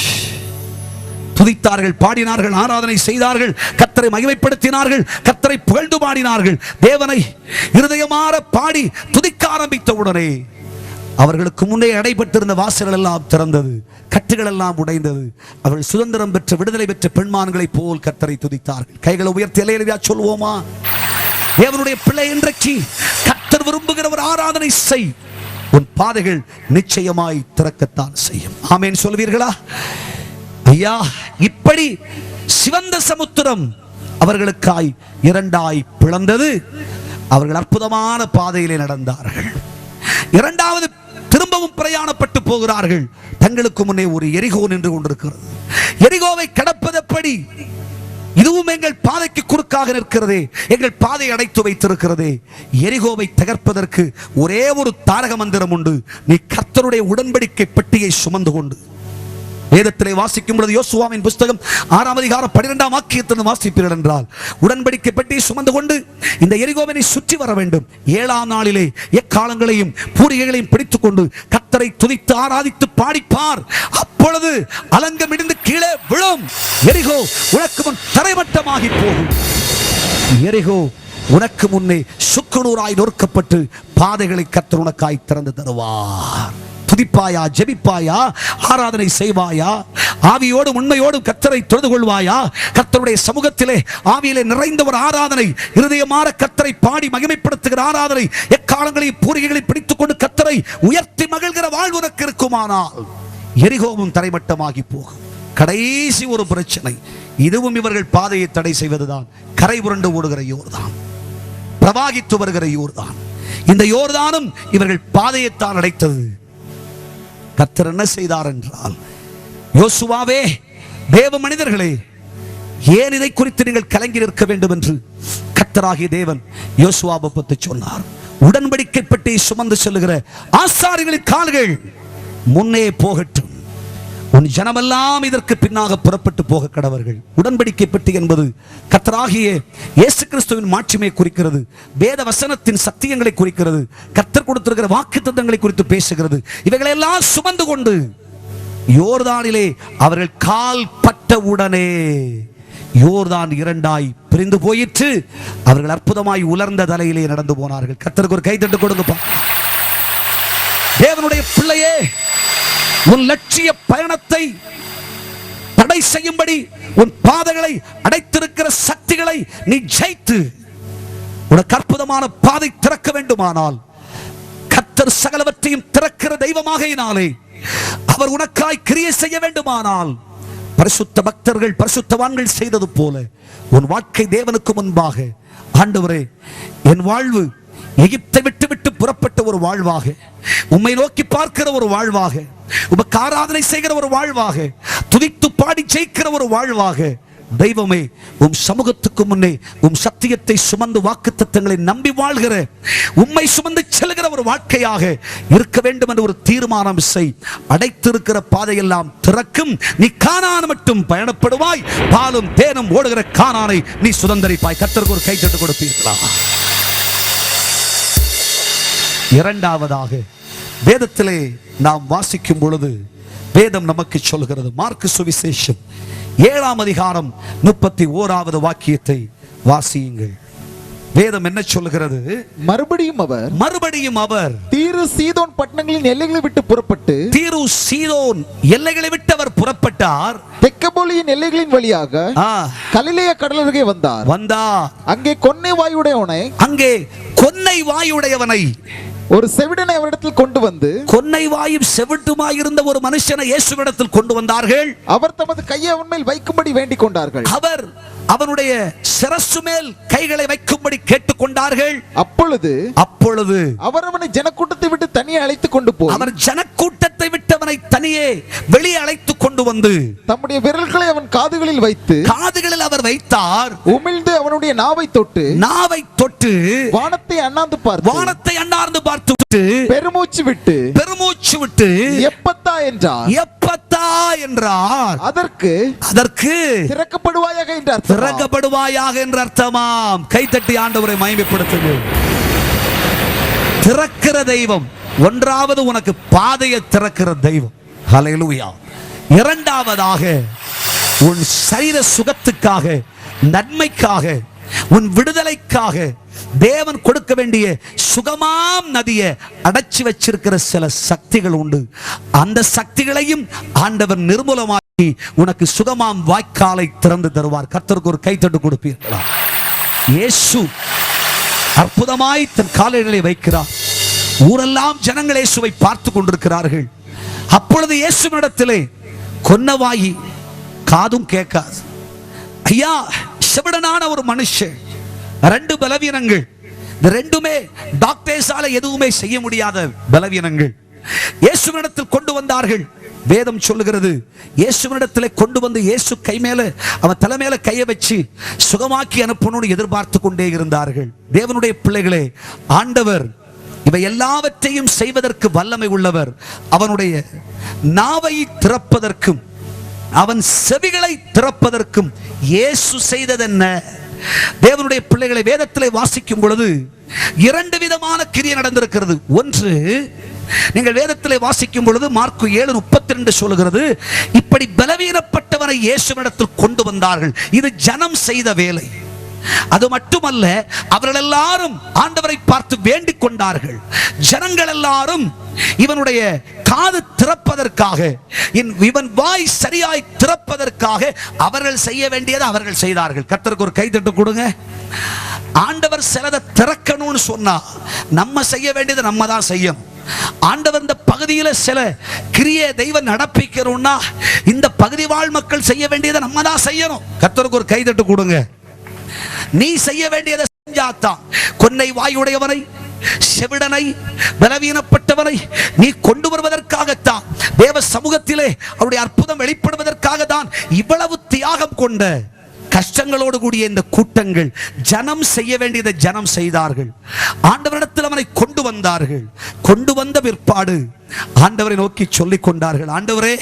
துதித்தார்கள், பாடினார்கள், ஆராதனை செய்தார்கள், கர்த்தரை மகிமைப்படுத்தினார்கள், கர்த்தரை புகழ்ந்து பாடினார்கள். தேவனை இருதயமாற பாடி துதிக்க ஆரம்பித்த உடனே அவர்களுக்கு முன்னே அடைபட்டிருந்த வாசல்கள் எல்லாம் திறந்தது, கட்டுகள் எல்லாம் உடைந்தது. அவர்கள் சுதந்திரம் பெற்ற, விடுதலை பெற்ற பெண்மான்களை போல் கர்த்தரை துதித்தார்கள். கைகளை உயர்த்தி அல்லேலூயா சொல்வோமா? தேவனுடைய பிள்ளை, இன்றைக்கு கர்த்தர் விரும்புகிற ஒரு ஆராதனை செய். உன் பாதைகள் நிச்சயமாய் திறக்கத்தான் செய்யும். ஆமென் சொல்வீர்களா? ஐயா, இப்படி சிவந்த சமுத்திரம் அவர்களுக்காய் இரண்டாய் பிளந்தது. அவர்கள் அற்புதமான பாதையிலே நடந்தார்கள். இரண்டாவது திரும்பவும் பிரயாணப்பட்டு போகிறார்கள். தங்களுக்கு முன்னே ஒரு எரிகோ நின்று கொண்டிருக்கிறது. எரிகோவை கடப்பது எப்படி? இதுவும் எங்கள் பாதைக்கு குறுக்காக நிற்கிறதே, எங்கள் பாதை அடைத்து வைத்திருக்கிறதே. எரிகோவை தகர்ப்பதற்கு ஒரே ஒரு தாரக மந்திரம் உண்டு. நீ கர்த்தருடைய உடன்படிக்கை பெட்டியை சுமந்து கொண்டு, வேதத்திலே வாசிக்கும் பொழுது யோசுவாவின் புஸ்தகம் 6ஆம் அதிகாரம் 12ஆம் வாக்கியத்திலிருந்து வாசிப்பீர்கள் என்றால், உடன்படிக்கை பெட்டியை சுமந்து கொண்டு இந்த எரிகோவை சுற்றி வர வேண்டும். 7ஆம் நாளிலே எக்காலங்களையும் பூரிகைகளையும் பிடித்துக் கொண்டு கர்த்தரை துதித்து ஆராதித்து பாடிப்பார். அப்பொழுது அலங்கம் இடிந்து கீழே விழும். எரிகோ உனக்கு முன் தரைமட்டமாகி போகும். எரிகோ உனக்கு முன்னே சுக்குநூறாய் நொறுக்கப்பட்டு பாதைகளை கர்த்தர் உனக்காய் திறந்து தருவார். துதிப்பாயா, ஜெபிப்பாயா, ஆராதனை செய்வாயா, ஆவியோடும் உண்மையோடும் கர்த்தரை தொழுது கொள்வாயா? கர்த்தருடைய சமூகத்திலே ஆவியிலே நிறைந்த ஒரு ஆராதனை, இருதயமாற கர்த்தரை பாடி மகிமைப்படுத்துகிற ஆராதனை, எக்காலங்களையும் பூரிகைகளை பிடித்துக் கொண்டு கர்த்தரை உயர்த்தி மகிழ்கிற வாழ்வு உனக்கு இருக்குமானால் எரிகோவும் தரைமட்டமாகி போகும். கடைசி ஒரு பிரச்சனை, இதுவும் இவர்கள் பாதையை தடை செய்வதுதான். கரை புரண்டு ஓடுகிற யோர்தான், பிரவாகித்து வருகிற யோர்தான். இந்த யோர்தானும் இவர்கள் பாதையைத்தான் அடைத்தது. கர்த்தர் என்ன செய்தார் என்றால், யோசுவாவே, தேவ மனிதர்களே, ஏன் இதை குறித்து நீங்கள் கலங்கி நிற்க வேண்டும் என்று கர்த்தராகிய தேவன் யோசுவாவை பற்றி சொன்னார். உடன்படிக்கை பெட்டியை சுமந்து செல்லுகிற ஆசாரிகளின் கால்கள் முன்னே போகட்டும், உன் ஜனமெல்லாம் இதற்கு பின்னாக புறப்பட்டு போக கடவர்கள். உடன்படிக்கை பெட்டி என்பது கர்த்தராகிய இயேசு கிறிஸ்துவின் மாட்சிமை குறிக்கிறது, வேத வசனத்தின் சத்தியங்களை குறிக்கிறது, கர்த்தர் கொடுத்திருக்கிற வாக்குத்தத்தங்களை குறித்து பேசுகிறது. இவைகளெல்லாம் சுமந்து கொண்டு யோர்தானிலே அவர்கள் கால் பட்டவுடனே யோர்தான் இரண்டாய் பிரிந்து போயிற்று. அவர்கள் அற்புதமாய் உலர்ந்த தலையிலே நடந்து போனார்கள். கர்த்தருக்கு ஒரு கைதட்டு கொடுங்கப்பா. தேவனுடைய பிள்ளையே, உன் லட்சிய பயணத்தை தடை செய்யும்படி உன் பாதைகளை அடைத்திருக்கிற சக்திகளை நீ ஜெயித்து உனக்கு அற்புதமான பாதை திறக்க வேண்டுமானால், கர்த்தர் சகலவற்றையும் திறக்கிற தெய்வமாகையினாலே அவர் உனக்காய் கிரியை செய்ய வேண்டுமானால், பரிசுத்த பக்தர்கள் பரிசுத்தவான்கள் செய்தது போல உன் வாழ்க்கை தேவனுக்கு முன்பாக, ஆண்டவரே, என் வாழ்வு எகிப்தை விட்டு விட்டு புறப்பட்ட ஒரு வாழ்வாக, உம்மை நோக்கி பார்க்கிற ஒரு வாழ்வாக, உமக்கு ஆராதனை செய்கிற ஒரு வாழ்வாக, துதித்து பாடி ஜெயிக்கிற ஒரு வாழ்வாக, தெய்வமே, உம் சமூகத்துக்கு முன்னே உம் சத்தியத்தை சுமந்து வாக்குத்தத்தங்களை நம்பி வாழ்கிற, உம்மை சுமந்து செல்கிற ஒரு வாழ்க்கையாக இருக்க வேண்டும் என்று ஒரு தீர்மானம் செய். அடைத்திருக்கிற பாதையெல்லாம் திறக்கும். நீ கானான் மட்டும் பயணப்படுவாய். பாலும் தேனும் ஓடுகிற கானானை நீ சுதந்தரிப்பாய். கர்த்தருக்கு ஒரு கைத்தட்டு கொடுப்பீர்களா? இரண்டாவதாக, வேதத்திலே நாம் வாசிக்கும் பொழுது வேதம் நமக்கு சொல்கிறது, மார்க்கு சுவிசேஷம் 7ஆம் அதிகாரம் 31வது வாக்கியத்தை வாசியுங்கள். வேதம் என்ன சொல்கிறது? மறுபடியும் அவர் தீரு சீதோன் பட்டணங்களின் எல்லைகளை விட்டு புறப்பட்டு, தீரு சீதோன் எல்லைகளை விட்டு அவர் புறப்பட்டார். தெக்கப்போலியின் எல்லைகளின் வழியாக கலிலேய கடல் அருகே வந்தார். அங்கே கொன்னை வாயுடையவனை ஒரு செவிடனை அவரிடத்தில் கொண்டு வந்து, கொன்னை வாயும் செவிட்டுமாய் இருந்த ஒரு மனுஷனை இயேசுவிடத்தில் கொண்டு வந்தார்கள். அவர் தமது கையை அவன் மேல் வைக்கும்படி வேண்டிக் கொண்டார்கள். அவர் அவனுடைய சிரசு மேல் கைகளை வைக்கும்படி கேட்டுக் கொண்டார்கள். அப்பொழுது அவர் அவனை ஜனக்கூட்டத்தை விட்டு தனியே அழைத்துக் கொண்டு போய், அவர் ஜனக்கூட்டத்தை விட்டு அவனை தனியே வெளியே அழைத்துக் கொண்டு வந்து தம்முடைய விரல்களை அவன் காதுகளில் வைத்து, காதுகளில் அவர் வைத்தார். உமிழ்ந்து அவனுடைய நாவை தொட்டு வானத்தை அண்ணாந்து பார்த்து பெருமூச்சு விட்டு எப்பத்தா என்றார். அதற்கு திறக்கப்படுவாயாக என்ற அர்த்தமாம். கைத்தட்டி ஆண்டவரை மகிமைப்படுத்துங்கள். திறக்கிற தெய்வம். ஒன்றாவது உனக்கு பாதையை திறக்கிற தெய்வம். ஹல்லேலூயா. இரண்டாவதாக, உன் சரீர சுகத்துக்காக, நன்மைக்காக, உன் விடுதலைக்காக தேவன் கொடுக்க வேண்டிய சுகமாம் நதியை அடைச்சி வச்சிருக்கிற சில சக்திகள் உண்டு. அந்த சக்திகளையும் ஆண்டவர் நிர்மூலமாக்கி உனக்கு சுகமாம் வாய்க்காலை திறந்து தருவார். கர்த்தருக்கு ஒரு கைத்தட்டு கொடுப்பீர்களா? இயேசு அற்புதமாய் தன் காலைகளை வைக்கிறார். ஊரெல்லாம் ஜனங்கள் இயேசுவை பார்த்து கொண்டிருக்கிறார்கள். அப்பொழுது இயேசுவினிடத்திலே கொன்னவாயி, காதும் கேட்காது, ஐயா, செவிடனான ஒரு மனுஷன், 2 பலவீனங்கள், இந்த ரெண்டுமே டாக்டர்ஸால எதுவுமே செய்ய முடியாத பலவீனங்கள், இயேசுவினிடத்தில் கொண்டு வந்தார்கள். வேதம் சொல்லுகிறது, இயேசுவினிடத்தில் கொண்டு வந்து இயேசு கை மேல, அவன் தலை மேல கையை வச்சு சுகமாக்கி அனுப்பணும்னு எதிர்பார்த்து கொண்டே இருந்தார்கள். தேவனுடைய பிள்ளைகளே, ஆண்டவர் இவை எல்லாவற்றையும் செய்வதற்கு வல்லமை உள்ளவர். அவனுடைய நாவை திறப்பதற்கும் அவன் செவிகளை திறப்பதற்கும் இயேசு செய்ததென்ன? தேவனுடைய பிள்ளைகளை, வேதத்திலே வாசிக்கும் பொழுது 2 விதமான கிரியை நடந்திருக்கிறது. ஒன்று, நீங்கள் வேதத்திலே வாசிக்கும் பொழுது மார்க்கு 7:32 சொல்லுகிறது, இப்படி பலவீனப்பட்டவனை இயேசுவினிடத்தில் கொண்டு வந்தார்கள். இது ஜனம் செய்த வேலை. அது மட்டுமல்ல, அவர்கள் எல்லாரும் ஆண்டவரை பார்த்து வேண்டிக் கொண்டார்கள். ஜனங்கள் எல்லாரும் இவனுடைய காது திறப்பதற்காக, இவன் வாய் சரியாய் திறப்பதற்காக அவர்கள் செய்ய வேண்டியதை அவர்கள் செய்தார்கள். கர்த்தருக்கு ஒரு கைதட்டு கொடுங்க. ஆண்டவர் சிலதை திறக்கணும்னு சொன்னா நம்ம செய்ய வேண்டியதை நம்ம தான் செய்யணும். ஆண்டவர் இந்த பகுதியில் சில கிரியை தெய்வம் நடப்பிக்கணும்னா இந்த பகுதி வாழ் மக்கள் செய்ய வேண்டியதை நம்ம தான் செய்யணும். கர்த்தருக்கு ஒரு கைதட்டு கொடுங்க. நீ செய்ய வேண்டியதை செஞ்சாத்தான் கொன்னை வாயுடையவனை, செவிடனை, பலவீனப்பட்டவனை நீ கொண்டு வருவதற்காகத்தான், தேவ சமூகத்திலே அவருடைய அற்புதம் வெளிப்படுவதற்காக தான் இவ்வளவு தியாகம் கொண்ட கஷ்டங்களோடு கூடிய இந்த கூட்டங்கள் ஜனம் செய்ய வேண்டியதை ஜனம் செய்தார்கள். ஆண்டவரிடத்தில் அவனை கொண்டு வந்தார்கள். கொண்டு வந்த பிற்பாடு ஆண்டவரை நோக்கி சொல்லிக் கொண்டார்கள், ஆண்டவரே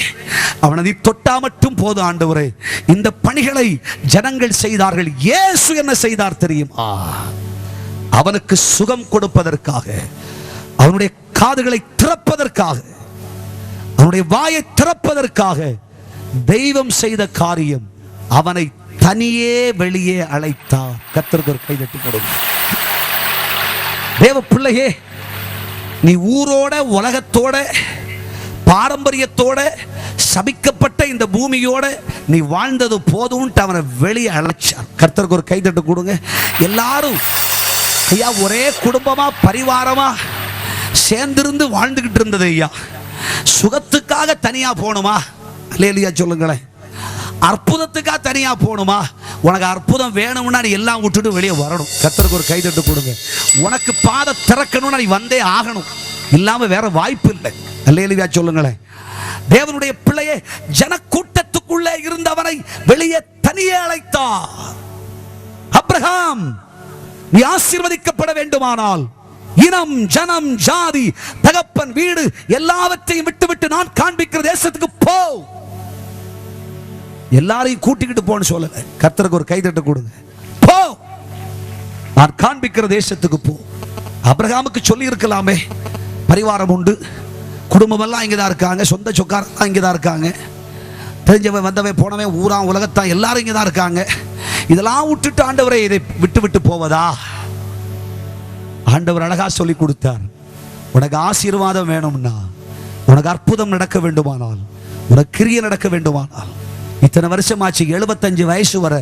அவனை நீ தொட்டா மட்டும் போதும் ஆண்டவரே. இந்த பணிகளை ஜனங்கள் செய்தார்கள். இயேசு என்ன செய்தார் தெரியுமா? அவனுக்கு சுகம் கொடுப்பதற்காக, அவனுடைய காதுகளை திறப்பதற்காக, அவனுடைய வாயை திறப்பதற்காக தெய்வம் செய்த காரியம், அவனை தனியே வெளியே அழைத்தார். கர்த்தருக்கு ஒரு கைதட்டி கொடுங்க. தேவ பிள்ளையே, நீ ஊரோட, உலகத்தோட, பாரம்பரியத்தோட, சபிக்கப்பட்ட இந்த பூமியோட நீ வாழ்ந்தது போதும் அவனை வெளியே அழைச்சார். கர்த்தருக்கு ஒரு கைதட்டு கொடுங்க. எல்லாரும் ஐயா ஒரே குடும்பமா பரிவாரமா சேர்ந்திருந்து வாழ்ந்துகிட்டு இருந்தது. ஐயா சுகத்துக்காக தனியா போணுமா? அல்லேலூயா சொல்லுங்களேன். அற்புதத்துக்காக தனியா போணுமா? உனக்கு அற்புதம் வேணும்னா நீ எல்லாம் விட்டுட்டு வெளியே வரணும். கர்த்தருக்கு ஒரு கைதட்டு கொடுங்க. உனக்கு பாதை திறக்கணும்னா நீ வந்தே ஆகணும். இல்லாம வேற வாய்ப்பு இல்லை. அல்லேலூயா சொல்லுங்களேன். தேவனுடைய பிள்ளையே, ஜனக்கூட்டத்துக்குள்ளே இருந்தவனை வெளியே தனியே அழைத்தார். ஆபிரகாம், நீ ஆசீர்வதிக்கப்பட வேண்டுமானால் இனம், ஜனம், ஜாதி, தகப்பன், வீடு எல்லாவற்றையும் விட்டுவிட்டு நான் காண்பிக்கிற தேசத்துக்கு போ. எல்லாரையும் கூட்டிக்கிட்டு போன்னு சொல்லல. கர்த்தருக்கு ஒரு கைதட்டு கொடுங்க. போ, நான் காண்பிக்கிற தேசத்துக்கு போ. ஆபிரகாமுக்கு சொல்லி இருக்கலாமே, பரிவாரம் உண்டு, குடும்பம் எல்லாம் இங்கதான் இருக்காங்க, சொந்த சொக்காரெல்லாம் இங்கதான் இருக்காங்க, தெரிஞ்சவன் வந்தவன் போனவன் ஊரா உலகத்தான் எல்லாரும் இங்கதான் இருக்காங்க, இதெல்லாம் விட்டுட்டு ஆண்டவரை இதை விட்டு விட்டு போவதா? ஆண்டவர் அழகா சொல்லி கொடுத்தார். உனக்கு ஆசீர்வாதம் வேணும்னா, உனக்கு அற்புதம் நடக்க வேண்டுமானால், உனக்கு கிரியை நடக்க வேண்டுமானால், இத்தனை வருஷமாச்சு, 75 வயசு வரை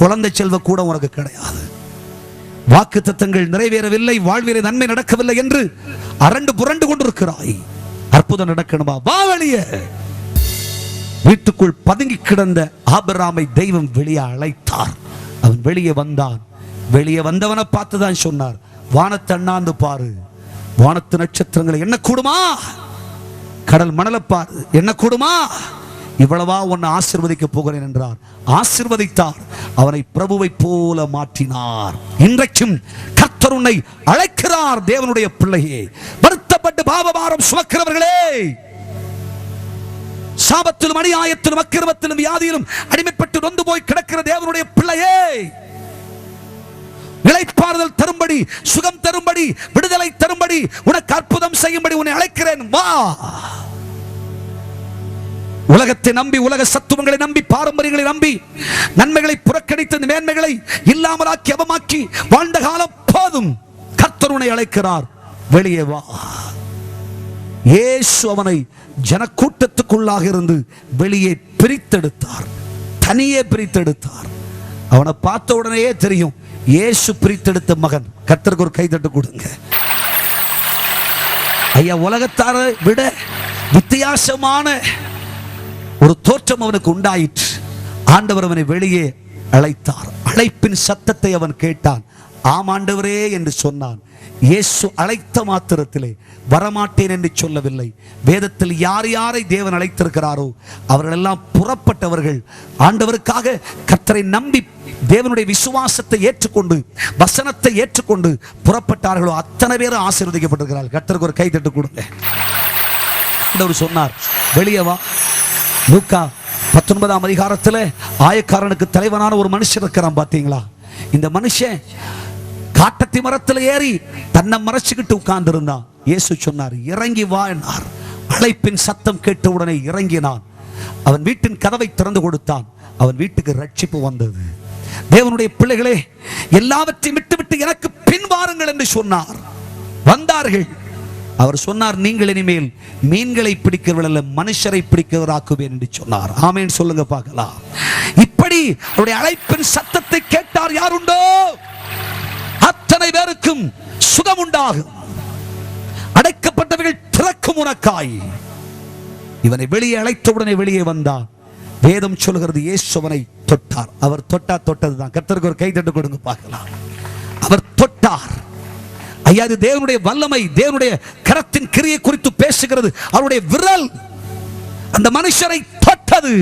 குழந்தை செல்வ கூட உனக்கு கிடையாது, வாக்கு தத்தங்கள் நிறைவேறவில்லை, வாழ்விலே நன்மை நடக்கவில்லை என்று அரண்டு புரண்டு கொண்டிருக்கிறாய். அற்புதம் நடக்கணுமா? வா வெளியே. வீட்டுக்குள் பதுங்கி கிடந்த ஆபிரகாமை தெய்வம் வெளியே அழைத்தார். அவன் வெளியே வந்தான். வெளியே வந்தவனை பார்த்துதான் சொன்னார், வானத்தை அண்ணாந்து பாரு, வானத்து நட்சத்திரங்களை என்ன கூடுமா, கடல் மணலை பாரு என்ன கூடுமா, இவ்வளவா உன்னை ஆசீர்வதிக்க போகிறேன் என்றார். ஆசீர்வதித்தார். அவனை பிரபுவை போல மாற்றினார். இன்றைக்கும் கர்த்தர் உன்னை அழைக்கிறார். தேவனுடைய பிள்ளையே, வருத்தப்பட்டு பாவபாரம் சுமக்கிறவர்களே, சாபத்திலும் அநியாயத்திலும் அக்கிரமத்திலும் வியாதியிலும் அடிமைப்பட்டு நொந்து போய் கிடக்கிற தேவனுடைய பிள்ளையே, இளைப்பாறுதல் தரும்படி, சுகம் தரும்படி, விடுதலை தரும்படி, உனக்கு அற்புதம் செய்யும்படி உன்னை அழைக்கிறேன். வா. உலகத்தை நம்பி, உலக சத்துவங்களை நம்பி, பாரம்பரியங்களை நம்பி, நன்மைகளை புறக்கணித்து மேன்மைகளை இல்லாமலாக்கி அவமாக்கி வாழ்ந்த காலம் போதும். கர்த்தர் உன்னை அழைக்கிறார். வெளியே வா. இயேசு அவனை ஜனக்கூட்டத்துக்குள்ளாக இருந்து வெளியே பிரித்தெடுத்தார். தனியே பிரித்தெடுத்தார். அவனை பார்த்த உடனேயே தெரியும், இயேசு பிரித்தெடுத்த மகன். கர்த்தருக்கு ஒரு கைதட்டு கொடுங்க. ஐயா, உலகத்தாரை விட வித்தியாசமான ஒரு தோற்றம் அவனுக்கு உண்டாயிற்று. ஆண்டவர் அவனை வெளியே அழைத்தார். அழைப்பின் சத்தத்தை அவன் கேட்டான். ஆம் ஆண்டவரே என்று சொன்னான். இயேசு அழைத்த மாத்திரத்திலே வரமாட்டேன் என்று சொல்லவில்லை. வேதத்தில் யார் யாரை தேவன் அழைத்திருக்கிறாரோ அவர்கள் எல்லாம் புறப்பட்டவர்கள். ஆண்டவருக்காக கர்த்தரை நம்பி தேவனுடைய விசுவாசத்தை ஏற்றுக்கொண்டு, வசனத்தை ஏற்றுக்கொண்டு புறப்பட்டார்களோ அத்தனை பேரும் ஆசீர்வதிக்கப்பட்டிருக்கிறார்கள். கர்த்தருக்கு ஒரு கை தட்டு கொடுங்க. ஆண்டவர் சொன்னார், வெளியே வா. லூக்கா 19ஆம் அதிகாரத்தில் ஆயக்காரனுக்கு தலைவனான ஒரு மனுஷன் இருக்கிறான். பார்த்தீங்களா? இந்த மனுஷன் காட்டத்தி மரத்தில் ஏறி தன்னை மறைச்சுக்கிட்டு உட்கார்ந்து இருந்தான். இயேசு சொன்னார், இறங்கி வா என்றார். அழைப்பின் சத்தம் கேட்ட உடனே இறங்கினான். அவன் வீட்டின் கதவை திறந்து கொடுத்தான். அவன் வீட்டுக்கு ரட்சிப்பு வந்தது. தேவனுடைய பிள்ளைகளே, எல்லாவற்றையும் விட்டுவிட்டு எனக்கு பின்வாருங்கள் என்று சொன்னார். வந்தார்கள். அவர் சொன்னார், நீங்கள் இனிமேல் மீன்களை பிடிக்கிறவர்கள் அல்ல, மனுஷரை பிடிக்கிறவராக்குவேன் என்று சொன்னார். ஆமென் சொல்லுங்க பார்க்கலாம். இப்படி அவருடைய அழைப்பின் சத்தத்தை கேட்டார் யாருண்டோ அத்தனை பேருக்கும் சுகம் உண்டாகும். அடைக்கப்பட்டவர்கள் திறக்கும் உனக்காய். இவனை வெளியே அழைத்தவுடனே வெளியே வந்தான். வேதம் சொல்கிறது இயேசு அவனை தொட்டார். அவர் தொட்டதுதான். கர்த்தருக்கு ஒரு கை தட்டு கொடுங்க பார்க்கலாம். அவர் தொட்டார். ஐயா, இது தேவனுடைய வல்லமை, தேவனுடைய கரத்தின் கிரியை குறித்து பேசுகிறது. அவருடைய விரல் அந்த மனுஷரை தொட்டது,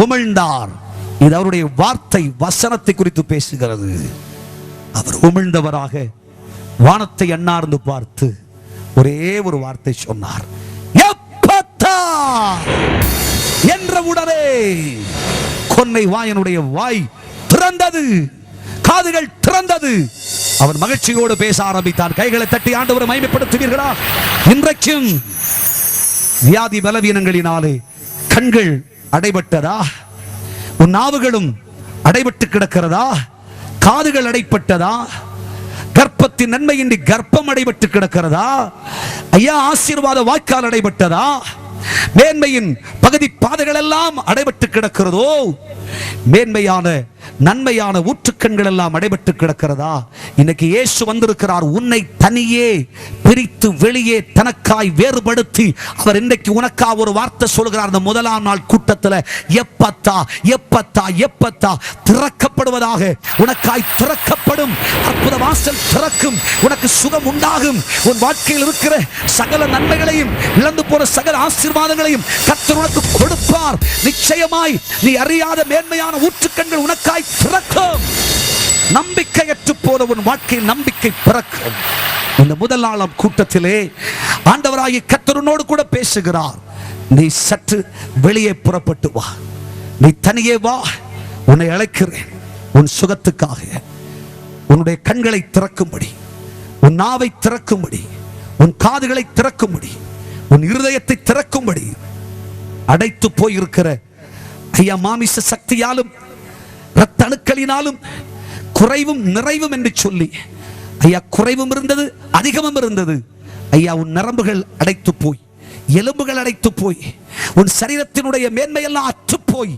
உமிழ்ந்தார். இது அவருடைய வார்த்தை, வசனத்தை குறித்து பேசுகிறது. அவர் உமிழ்ந்தவராக வானத்தை அண்ணார்ந்து பார்த்து ஒரே ஒரு வார்த்தை சொன்னார், எப்பத்தா என்ற உடனே கொன்னை வாயனுடைய வாய் திறந்தது, காதுகள் திறந்தது. அவன் மகிழ்ச்சியோடு பேச ஆரம்பித்தான். கைகளை தட்டி ஆண்டவரை மகிமைப்படுத்துவீர்களா? இன்றைக்கும் வியாதி பலவீனங்களினாலே கண்கள் அடைபட்டதா? உன் நாவுகளும் அடைபட்டு கிடக்கிறதா? காதுகள் அடைப்பட்டதா? கர்ப்பத்தின் நன்மையின்றி கர்ப்பம் அடைபட்டு கிடக்கிறதா? ஐயா, ஆசீர்வாத வாய்க்கால் அடைபட்டதா? மேன்மையின் பகுதி பாதைகள் எல்லாம் அடைபட்டு கிடக்கிறதோ? மேன்மையான நன்மையான ஊற்றுக்கண்கள் எல்லாம் அடைபட்டு கிடக்கிறதா? இன்னைக்கு இயேசு வந்திருக்கிறார். உன்னை தனியே பிரித்து வெளியே தனக்காய் வேறுபடுத்தி அவர் இன்றைக்கு உனக்காக ஒரு வார்த்தை சொல்கிறார். அந்த முதலாம் நாள் கூட்டத்தில் எப்பத்தா எப்பத்தா எப்பத்தா திறக்கப்படுவதாக, உனக்காய் திறக்கப்படும். அற்புத வாசல் திறக்கும். உனக்கு சுகம் உண்டாகும். உன் வாழ்க்கையில் இருக்கிற சகல நன்மைகளையும், இழந்து போன சகல ஆசீர்வாதங்களையும் கர்த்தர் உனக்கு கொடுப்பார். நிச்சயமாய் நீ அறியாத மேன்மையான ஊற்றுக்கண்கள் உனக்காய் திறக்கும். நம்பிக்கையற்று போன உன் வாழ்க்கையில் நம்பிக்கை பிறக்கும். இந்த முதல் நாளாம் கூட்டத்திலே ஆண்டவராகிய கர்த்தர் உன்னோடு கூட பேசுகிறார். நீ சற்று வெளியே புறப்பட்டு வா, நீ தனியே வா. உன்னை அழைக்கிறேன் உன் சுகத்துக்காக. உன்னுடைய கண்களை திறக்கும்படி, உன் நாவை திறக்கும்படி, உன் காதுகளை திறக்கும்படி, உன் இருதயத்தை திறக்கும்படி. அடைத்து போயிருக்கிற ஐயா மாமிச சக்தியாலும் இரத்த அணுக்களினாலும் குறைவும் நிறைவும் என்று சொல்லி ஐயா குறைவும் இருந்தது, அதிகமும் இருந்தது. ஐயா உன் நரம்புகள் அடைத்து போய், எலும்புகள் அடைத்து போய், உன் சரீரத்தினுடைய மேன்மையெல்லாம் அற்று போய்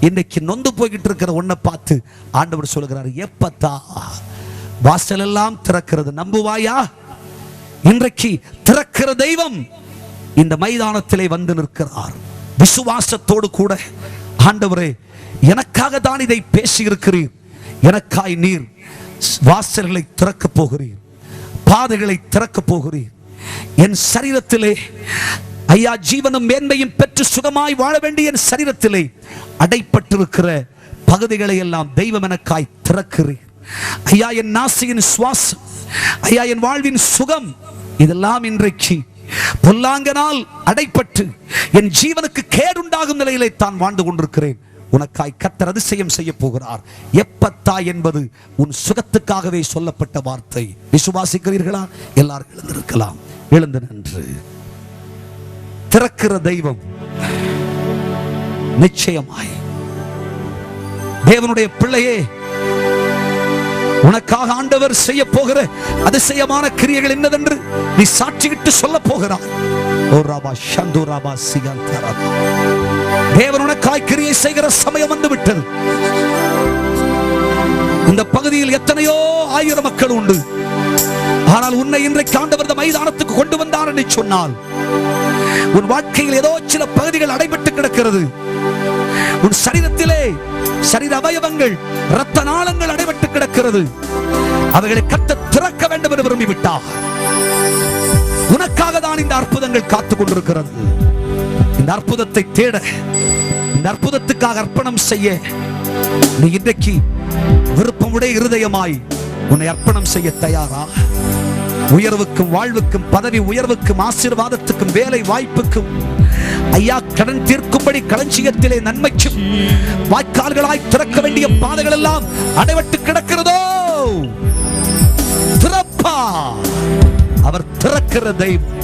இன்னைக்கு நொந்து போய்கிட்டு இருக்கிற உன்னை பார்த்து ஆண்டவர் சொல்கிறார், எப்பத்தா வாசல் எல்லாம் திறக்கிறது. நம்புவாயா? இன்றைக்கு திறக்கிற தெய்வம் இந்த மைதானத்திலே வந்து நிற்கிறார். விசுவாசத்தோடு கூட ஆண்டவரே, எனக்காக தான் இதை பேசி இருக்கிறீர். எனக்காய் நீர் வாசல்களை திறக்க போகிறீர், பாதைகளை திறக்க போகிறீர். என் சரீரத்திலே ஐயா ஜீவனும் மேன்மையும் பெற்று சுகமாய் வாழ வேண்டிய என் சரீரத்திலே அடைப்பட்டிருக்கிற பகுதிகளை எல்லாம் தெய்வம் எனக்காய் திறக்கிறீர். ஐயா என் நாசியின் சுவாசம், ஐயா என் வாழ்வின் சுகம், இதெல்லாம் இன்றைக்கு பொல்லாங்கனால் அடைப்பட்டு என் ஜீவனுக்கு கேடுண்டாகும் நிலையிலே தான் வாழ்ந்து கொண்டிருக்கிறேன். உனக்காய் கர்த்தர் அதிசயம் செய்ய போகிறார். எப்பத்தா என்பது உன் சுகத்துக்காகவே சொல்லப்பட்ட வார்த்தை. விசுவாசிக்கிறீர்களா? எல்லாரும் எழுந்திருக்கலாம். எழுந்து நின்று திறக்கிற தெய்வம் நிச்சயமாய் தேவனுடைய பிள்ளையே, உனக்காக ஆண்டவர் செய்ய போகிற அதிசயமான கிரியைகள் என்னதென்று நீ சாட்சியிட்டு சொல்ல போகிறாய். தேவன் உனக்காய் கிரியை செய்கிற சமயம் வந்து விட்டது. இந்த பகுதியில் எத்தனையோ ஆயிரம் மக்கள் உண்டு. ஆனால் உன்னை இன்றைக்கு ஆண்டவர் இந்த மைதானத்துக்கு கொண்டு வந்தார் என்று சொன்னால், உன் வாழ்க்கையில் ஏதோ சில பகுதிகள் அடைபட்டு கிடக்கிறது. உன் சரீரத்திலே சரீர அவயவங்கள், இரத்த நாளங்கள் அடைபட்டு கிடக்கிறது. அவைகளை கர்த்தர் திறக்க வேண்டும் என்று விரும்பிவிட்டார். உனக்காக தான் இந்த அற்புதங்கள் காத்துக் கொண்டிருக்கிறது. இந்த அற்புதத்தை தேட, இந்த அற்புதத்துக்காக அர்ப்பணம் செய்ய நீ இன்றைக்கு விருப்பமுடைய இருதயமாய் உன்னை அர்ப்பணம் செய்ய தயாரா? உயர்வுக்கும் வாழ்வுக்கும், பதவி உயர்வுக்கும், ஆசீர்வாதத்துக்கும், வேலை வாய்ப்புக்கும், ஐயா கடன் தீர்க்கும்படி களஞ்சியத்திலே நன்மைக்கும் வாய்க்கால்களாய் திறக்க வேண்டிய பாதைகள் எல்லாம் அடைபட்டு கிடக்கிறதோ? திறப்பா! அவர் திறக்கிற தெய்வம்.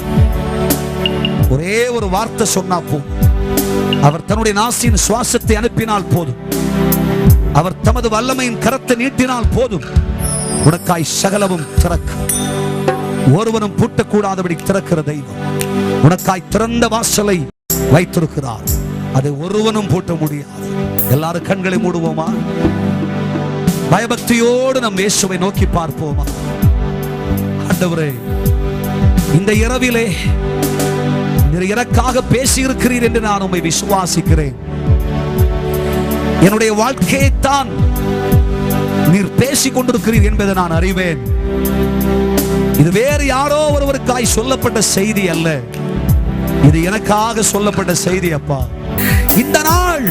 ஒரே ஒரு வார்த்தை சொன்னா போதும். அவர் தன்னுடைய நாசியின் சுவாசத்தை அனுப்பினால் போதும். அவர் தமது வல்லமையின் கரத்தை நீட்டினால் போதும். உனக்காய் சகலமும் திறக்கும். ஒருவனும் பூட்டக்கூடாதபடி திறக்கிற தெய்வம். உனக்காய் திறந்த வாசலை வைத்திருக்கிறார், அதை ஒருவனும் பூட்ட முடியாது. எல்லாரும் கண்களை மூடுவோமா? பயபக்தியோடு நம் இயேசுவை நோக்கி பார்ப்போமா? ஆண்டவரே, இந்த இரவிலே நீர் எனக்காக பேசியிருக்கிறீர் என்று நான் உம்மை விசுவாசிக்கிறேன். என்னுடைய வாழ்க்கையைத்தான் நீர் பேசிக் கொண்டிருக்கிறீர் என்பதை நான் அறிவேன். இது வேறு யாரோ ஒருவருக்காய் சொல்லப்பட்ட செய்தி அல்ல, இது எனக்காக சொல்லப்பட்ட செய்தி. அப்பா, இந்த நாள்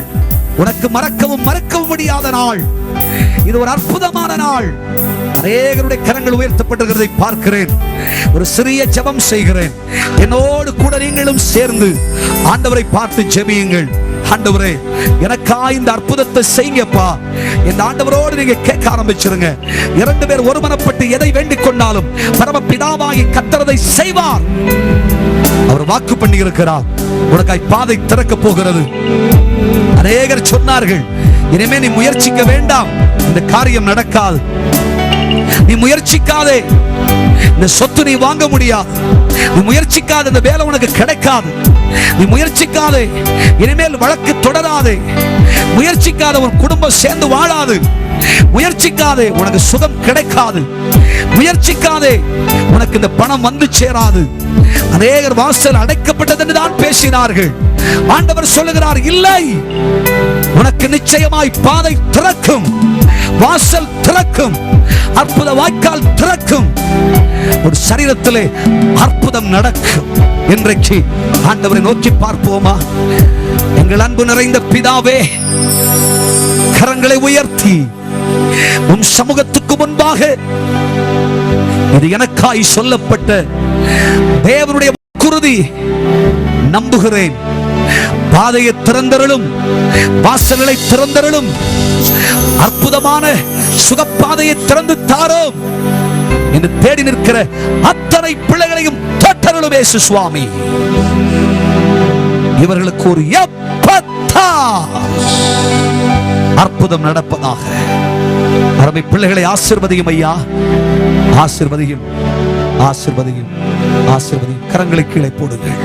உனக்கு மறக்கவும் முடியாத நாள். இது ஒரு அற்புதமான நாள். அநேகருடைய கரங்கள் உயர்த்தப்பட்டிருக்கிறதை பார்க்கிறேன். ஒரு சிறிய ஜெபம் செய்கிறேன். என்னோடு கூட நீங்களும் சேர்ந்து ஆண்டவரை பார்த்து ஜெபியுங்கள். ஆண்டவரே, எனக்காக இந்த அற்புதத்தை செய்யுங்கப்பா. இந்த ஆண்டவரோடு நீங்க கேட்க ஆரம்பிச்சிருங்க. 2 பேர் ஒருமனப்பட்டு எதை வேண்டிக் கொண்டாலும் பரமபிதாவாகி கர்த்தர் செய்வார். அவர் வாக்கு பண்ணி இருக்கிறார். உனக்காய் பாதை திறக்க போகிறது. அநேகர் சொன்னார்கள், இனிமே நீ முயற்சிக்க வேண்டாம், இந்த காரியம் நடக்காது. நீ முயற்சிக்காதே, இந்த சொத்து நீ வாங்க முடியாது. நீ முயற்சிக்காத, இந்த வேலை உனக்கு கிடைக்காது. நீ முயற்சிக்காதே, இனிமேல் வழக்கு தொடராதே. முயற்சிக்காத, உன் குடும்பம் சேர்ந்து வாழாது. முயற்சிக்காதே, உனக்கு சுகம் கிடைக்காது. முயற்சிக்காதே, உனக்கு இந்த பணம் வந்து சேராது. அநேகர் வாசல் அடைக்கப்பட்டது என்று தான் பேசினார்கள். ஆண்டவர் சொல்லுகிறார், இல்லை, உனக்கு நிச்சயமாய் பாதை திறக்கும், வாசல் திறக்கும், அற்புத வாய்க்கால் திறக்கும், ஒரு சரீரத்திலே அற்புதம் நடக்கும். இன்றைக்கு ஆண்டவரை நோக்கி பார்ப்போமா? எங்கள் அன்பு நிறைந்த பிதாவே, கரங்களை உயர்த்தி உன் சமூகத்துக்கு முன்பாக இது எனக்காய் சொல்லப்பட்ட தேவனுடைய வாக்குறுதி நம்புகிறேன். பாதையை திறந்தருளும், வாசல்களை திறந்தருளும், அற்புதமான சுகப்பாதையை திறந்து தாரோம் என்று தேடி நிற்கிற அத்தனை பிள்ளைகளையும் தொட்டருளும் இயேசு சுவாமி. இவர்களுக்கு ஒரு எப்பத்தா அற்புதம் நடப்பதாக. அருமை பிள்ளைகளை ஆசீர்வதியும் ஐயா, ஆசீர்வதியும், ஆசீர்வதியும், ஆசீர்வதியும். கரங்களை கீழே போடுங்கள்.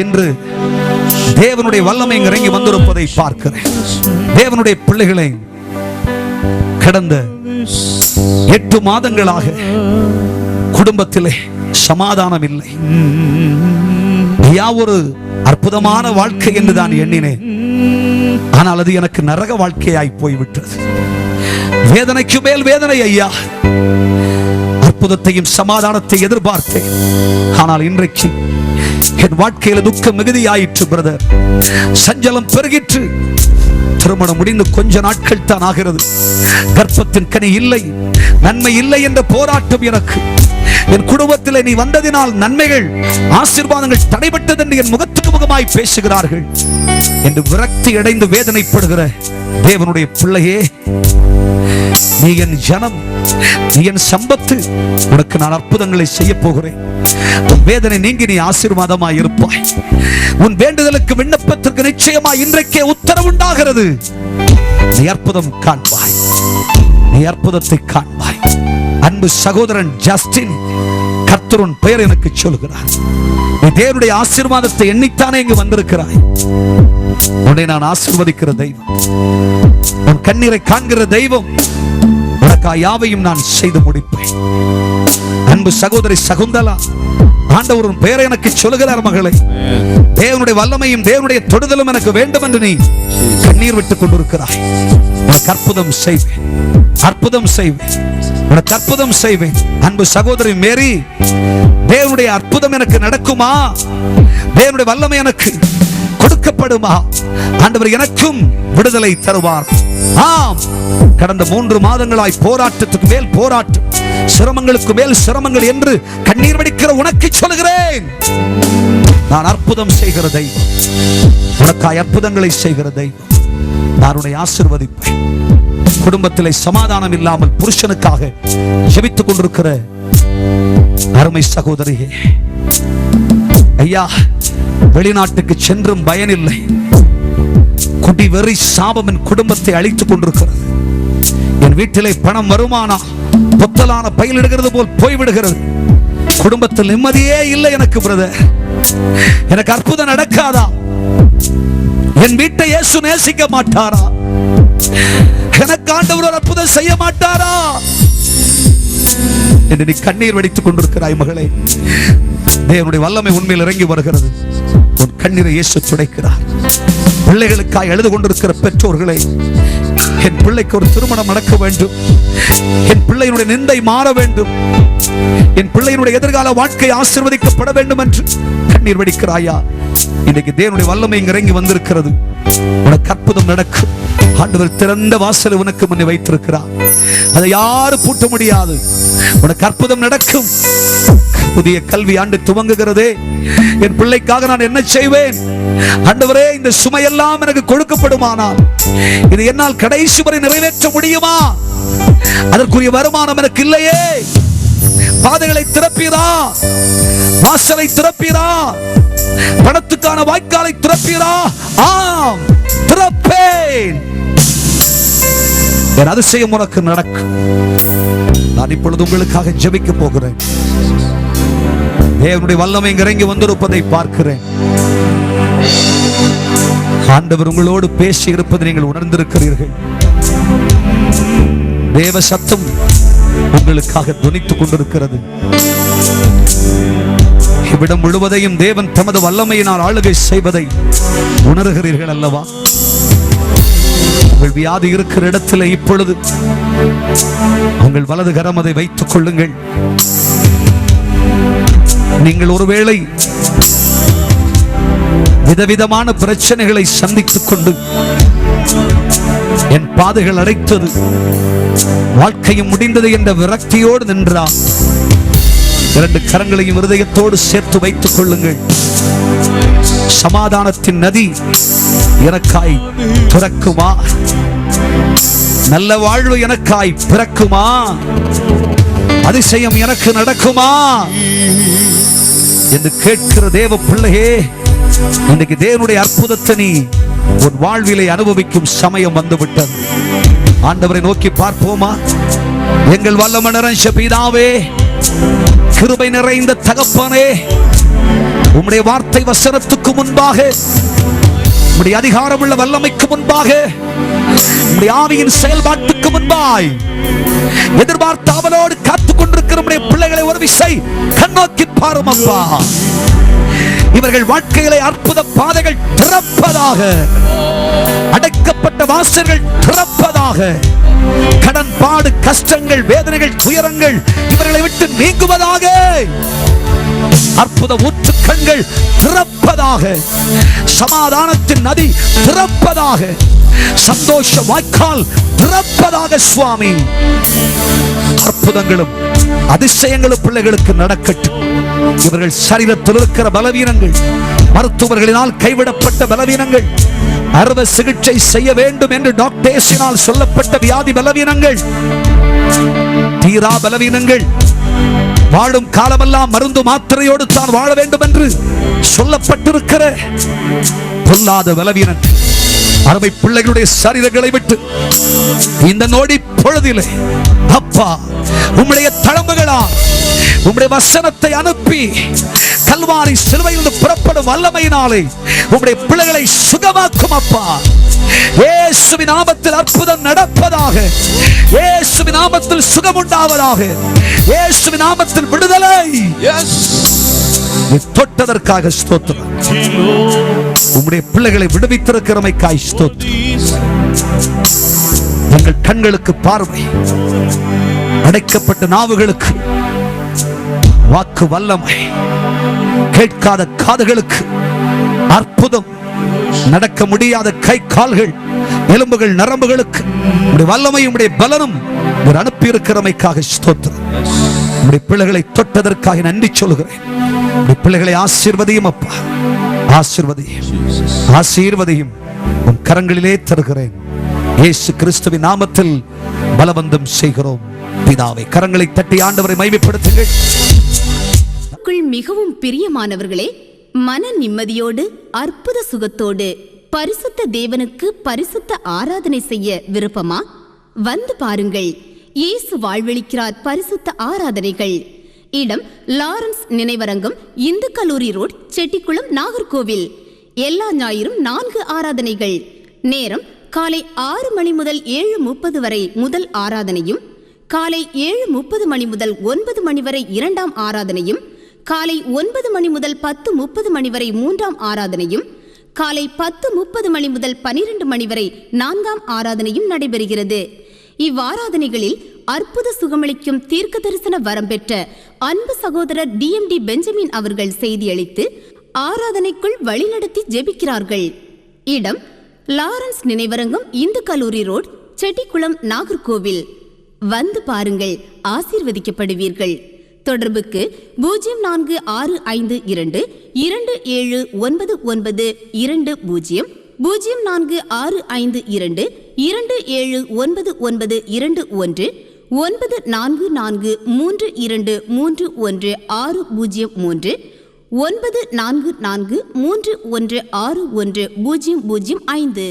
இன்று தேவனுடைய வல்லமை இறங்கி வந்திருப்பதை பார்க்கிறேன். தேவனுடைய பிள்ளைகளை கடந்த 8 மாதங்களாக குடும்பத்திலே சமாதானம் இல்லை. ஒரு அற்புதமான வாழ்க்கை என்று தான் எண்ணினேன். ஆனால் அது எனக்கு நரக வாழ்க்கையாய் போய்விட்டது. வேதனைக்கு மேல் வேதனை ஐயா. அற்புதத்தையும் சமாதானத்தை எதிர்பார்த்தேன். ஆனால் இன்றைக்கு என் வாழ்க்கையில துக்கம் மிகுதியாயிற்று பிரதர். சஞ்சலம் பெருகிற்று. திருமணம் முடிந்து கொஞ்ச நாட்கள் தான் ஆகிறது. கர்ப்பத்தின் கனி இல்லை, நன்மை இல்லை என்ற போராட்டம் எனக்கு. என் குடும்பத்தில் நீ வந்ததினால் நன்மைகள், ஆசீர்வாதங்கள் தடைபட்டது என்று என் முகத்துக்கு முகமாய் பேசுகிறார்கள் என்று விரக்தி அடைந்து வேதனைப்படுகிற தேவனுடைய பிள்ளையே, நீ என் ஜனம், நீ என் சம்பத்து. உனக்கு நான் அற்புதங்களை செய்ய போகிறேன். உன் வேதனை நீங்கி நீ ஆசீர்வாதமாய் இருப்பாய். உன் வேண்டுதலுக்கு விண்ணப்பத்திற்கு நிச்சயமாய் இன்றைக்கே உத்தரவுண்டாகிறது. நீ அற்புதம் காண்பாய், நீ அற்புதத்தை காண்பாய். அன்பு சகோதரன் ஜஸ்டின், கர்த்தர் பெயர் எனக்கு சொல்கிறார். நீ தேவனுடைய ஆசீர்வாதத்தை எண்ணித்தானே இங்கு வந்திருக்கிறாய். உன்னை நான் ஆசீர்வதிக்கிற தெய்வம், உன் கண்ணீரை காண்கிற தெய்வம். உனக்காக யாவையும் நான் செய்து முடிப்பேன். அன்பு சகோதரி சகுந்தலா, ஆண்டவர் உன் பெயரை எனக்கு சொல்லுகிறார். மகளே, தேவனுடைய வல்லமையும் தேவனுடைய தொடுதலும் எனக்கு வேண்டும் என்று நீ கண்ணீர் விட்டுக் கொண்டிருக்கிறாய். உனக்கு அற்புதம் செய்வேன், அற்புதம் செய்வேன், உனக்கு அற்புதம் செய்வேன். அன்பு சகோதரி மேரி, தேவனுடைய அற்புதம் எனக்கு நடக்குமா? தேவனுடைய வல்லமை எனக்கு கொடுக்கப்படுமா? ஆண்டவர் எனக்கும் விடுதலை தருவார். ஆம், கடந்த 3 மாதங்களாய் போராட்டத்துக்கு மேல் போராட்டம், சிரமங்களுக்கு மேல் சிரமங்கள் என்று கண்ணீர் வடிக்கிற உனக்கு சொல்கிறேன், நான் அற்புதம் செய்கிற தெய்வம், உனக்காய் அற்புதங்களை செய்கிற தெய்வம். நான் உன்னை ஆசீர்வதிப்பேன். குடும்பத்திலே சமாதானம் இல்லாமல் புருஷனுக்காக ஜெபித்துக் கொண்டிருக்கிற அருமை சகோதரியே, ஐயா, வெளிநாட்டுக்கு சென்றும் பயனில்லை. குடி வெறி சாபம் என் குடும்பத்தை அழித்துக் கொண்டிருக்கிறது. என் வீட்டிலே பணம் வருமானா பொத்தலான பயிலிடுகிறது போல் போய்விடுகிறது. குடும்பத்தில் நிம்மதியே இல்லை எனக்கு பிரதர், எனக்கு அற்புதம் நடக்காதா, என் வீட்டை இயேசு நேசிக்க மாட்டாரா, எனக்கு ஆண்டவர் ஒரு அற்புதம் செய்ய மாட்டாரா என்று நீ கண்ணீர் வடித்துக் கொண்டிருக்கிறாய் மகளே. தேவனுடைய வல்லமை உண்மையில் இறங்கி வருகிறது. உன் கண்ணீரை இயேசு துடைக்கிறார். பிள்ளைகளுக்காய் எழுது கொண்டிருக்கிற பெற்றோர்களே, என் பிள்ளைக்கு ஒரு திருமணம் நடக்க வேண்டும், என் பிள்ளையினுடைய நிந்தை மாற வேண்டும், என் பிள்ளையினுடைய எதிர்கால வாழ்க்கை ஆசீர்வதிக்கப்பட வேண்டும் என்று கண்ணீர் வடிக்கிறாயா? இன்னைக்கு தேவனுடைய வல்லமை இறங்கி வந்திருக்கிறது. உனக்கு அற்புதம் நடக்கும். ஆண்டவர் திறந்த வாசலை உனக்கு முன்னே வைத்திருக்கிறார். அதை யாரும் பூட்ட முடியாது. உனக்கு அற்புதம் நடக்கும். புதிய கல்வி ஆண்டு துவங்குகிறதே, என் பிள்ளைக்காக நான் என்ன செய்வேன் ஆண்டவரே? இந்த சுமையெல்லாம் எனக்கு கொடுக்கப்படுமானால் இது என்னால் கடைசி வரை நிறைவேற்ற முடியுமா? அதற்குரிய வருமானம் எனக்கு இல்லையே. பாதைகளை திறப்பீரா? வாசலை திறப்பீரா? பணத்துக்கான வாய்க்காலை திறப்பீரா? ஆம், திறப்பேன். என் அதிசயம் உனக்கு நடக்கும். நான் இப்பொழுது உங்களுக்காக ஜெபிக்க போகிறேன். தேவனுடைய வல்லமை இறங்கி வந்திருப்பதை பார்க்கிறேன். ஆண்டவர் உங்களோடு பேசி இருப்பதை நீங்கள் உணர்ந்திருக்கிறீர்கள். தேவ சத்தம் உங்களுக்காக துணித்துக் கொண்டிருக்கிறது. இவ்விடம் முழுவதையும் தேவன் தமது வல்லமையினால் ஆளுகை செய்வதை உணர்கிறீர்கள் அல்லவா? உங்கள் வியாதி இருக்கிற இடத்தில் இப்பொழுது உங்கள் வலது கரம் அதை வைத்துக் கொள்ளுங்கள். நீங்கள் ஒருவேளை விதவிதமான பிரச்சனைகளை சந்தித்துக் கொண்டு என் பாதைகள் அடைத்தது, வாழ்க்கையும் முடிந்தது என்ற விரக்தியோடு நின்றார், இரண்டு கரங்களையும் இருதயத்தோடு சேர்த்து வைத்துக் கொள்ளுங்கள். சமாதானத்தின் நதி எனக்காய் பிறக்குமா? நல்ல வாழ்வு எனக்காய் பிறக்குமா? அதிசயம் எனக்கு நடக்குமா என்று கேட்கிற தேவ பிள்ளையே, இன்றைக்கு தேவனுடைய அற்புதத்தை நீ உன் வாழ்விலை அனுபவிக்கும் சமயம் வந்துவிட்டது. ஆண்டவரை நோக்கி பார்ப்போமா? எங்கள் வல்லமை நிறைந்த பிதாவே, கிருபை நிறைந்த தகப்பனே, உம்முடைய வார்த்தை வசனத்துக்கு முன்பாக, உம்முடைய அதிகாரமுள்ள வல்லமைக்கு முன்பாக, உம்முடைய ஆவியின் செயல்பாட்டுக்கு முன்பாய் எதிர்பார்த்த அவளோடு காத்துக் கொண்டிருக்கிற உம்முடைய பிள்ளைகளை ஒரு விசை கண்ணோக்கி பாரும் அப்பா. இவர்கள் வாழ்க்கையிலே அற்புத பாதைகள் திறப்பதாக, அடைக்கப்பட்ட வாசல்கள் திறப்பதாக, கடன் பாடு கஷ்டங்கள் வேதனைகள் துயரங்கள் இவர்களை விட்டு நீங்குவதாக, அற்புத ஊற்றுக்கண்கள் திறப்பதாக, சமாதானத்தின் நதி திறப்பதாக, சந்தோஷ வாய்க்கால் திறப்பதாக. சுவாமி, அற்புதங்களும் அதிசயங்களும் பிள்ளைகளுக்கு நடக்கட்டும். இவர்கள் சரீரத்தில் இருக்கிற பலவீனங்கள், மருத்துவர்களினால் கைவிடப்பட்ட பலவீனங்கள், அறுவை சிகிச்சை செய்ய வேண்டும் என்று டாக்டர்ஸினால் சொல்லப்பட்ட வியாதி பலவீனங்கள், தீரா பலவீனங்கள், வாழும் காலமெல்லாம் மருந்து மாத்திரையோடு தான் வாழ வேண்டும் என்று சொல்லப்பட்டிருக்கிற பொல்லாத பலவீனங்கள் அருமை பிள்ளைகளுடைய சரீரங்களை விட்டு இந்த நொடி பொழுதிலே அப்பா உம்முடைய தளம்புகளா உம்முடைய வசனத்தை அனுப்பி கல்வாரி சிலுவையில் புறப்படும் வல்லமையினாலே உம்முடைய பிள்ளைகளை சுகமாக்கும் அப்பா. இயேசுவின் நாமத்தில் அற்புதம் நடப்பதாக, இயேசுவின் நாமத்தில் சுகம் உண்டாவதாக, இயேசுவின் நாமத்தில் விடுதலை. தொட்டதற்காக ஸ்தோத்திரம். உம்முடைய பிள்ளைகளை விடுவித்திருக்கிறமைக்காய் ஸ்தோத்திரம். எங்கள் கண்களுக்கு பார்வை, அடைக்கப்பட்ட நாவுகளுக்கு வாக்கு வல்லமை, கேட்காத காதுகளுக்கு அற்புதம், நடக்க முடியாத கை கால்கள் எலும்புகள் நரம்புகளுக்கு உம்முடைய வல்லமையும் உம்முடைய பலனும் அனுப்பி இருக்கிறமைக்காக ஸ்தோத்திரம். உம்முடைய பிள்ளைகளை தொட்டதற்காக நன்றி சொல்கிறேன். உம்முடைய பிள்ளைகளை ஆசீர்வதியும் அப்பா, ஆசீர்வதியும் ஆசீர்வதியும் உன் கரங்களிலே தருகிறேன். இயேசு கிறிஸ்துவின் நாமத்தில் பலவந்தம் செய்கிறோம் பிதாவே. கரங்களை தட்டி ஆண்டவரை மகிமைப்படுத்துங்கள். மிகவும் பிரியமானவர்களே, மன நிம்மதியோடு அற்புத சுகத்தோடு பரிசுத்த தேவனுக்கு பரிசுத்த ஆராதனை செய்ய விருப்பமா? வந்து பாருங்கள். இயேசு வாழ்வளிக்கிறார் பரிசுத்த ஆராதனைகள் இடம் லாரன்ஸ் நினைவரங்கம், இந்து கல்லூரி ரோட், செட்டிக்குளம், நாகர்கோவில். எல்லா ஞாயிறும் 4 ஆராதனைகள். நேரம் காலை 6 மணி முதல் 7:30 வரை முதல் ஆராதனையும், காலை 7:30 மணி முதல் 9 மணி வரை 2ஆம் ஆராதனையும், காலை 9 மணி முதல் 10:30 மணி வரை 3ஆம் ஆராதனையும், காலை 10:30 மணி முதல் 12 மணி வரை 4ஆம் ஆராதனையும் நடைபெறுகிறது. இவ்வாராதனைகளில் அற்புத சுகமளிக்கும் தீர்க்க தரிசன வரம் பெற்ற அன்பு சகோதரர் DMD பெஞ்சமின் அவர்கள் செய்தியளித்து ஆராதனைக்குள் வழிநடத்தி ஜெபிக்கிறார்கள். இடம் லாரன்ஸ் நினைவரங்கம், இந்து கல்லூரி ரோட், செட்டிக்குளம், நாகர்கோவில். வந்து பாருங்கள், ஆசீர்வதிக்கப்படுவீர்கள். தொடர்புக்கு 0462 2799 20, 0462 2799 21, 944 3231 603, 944 3161 005.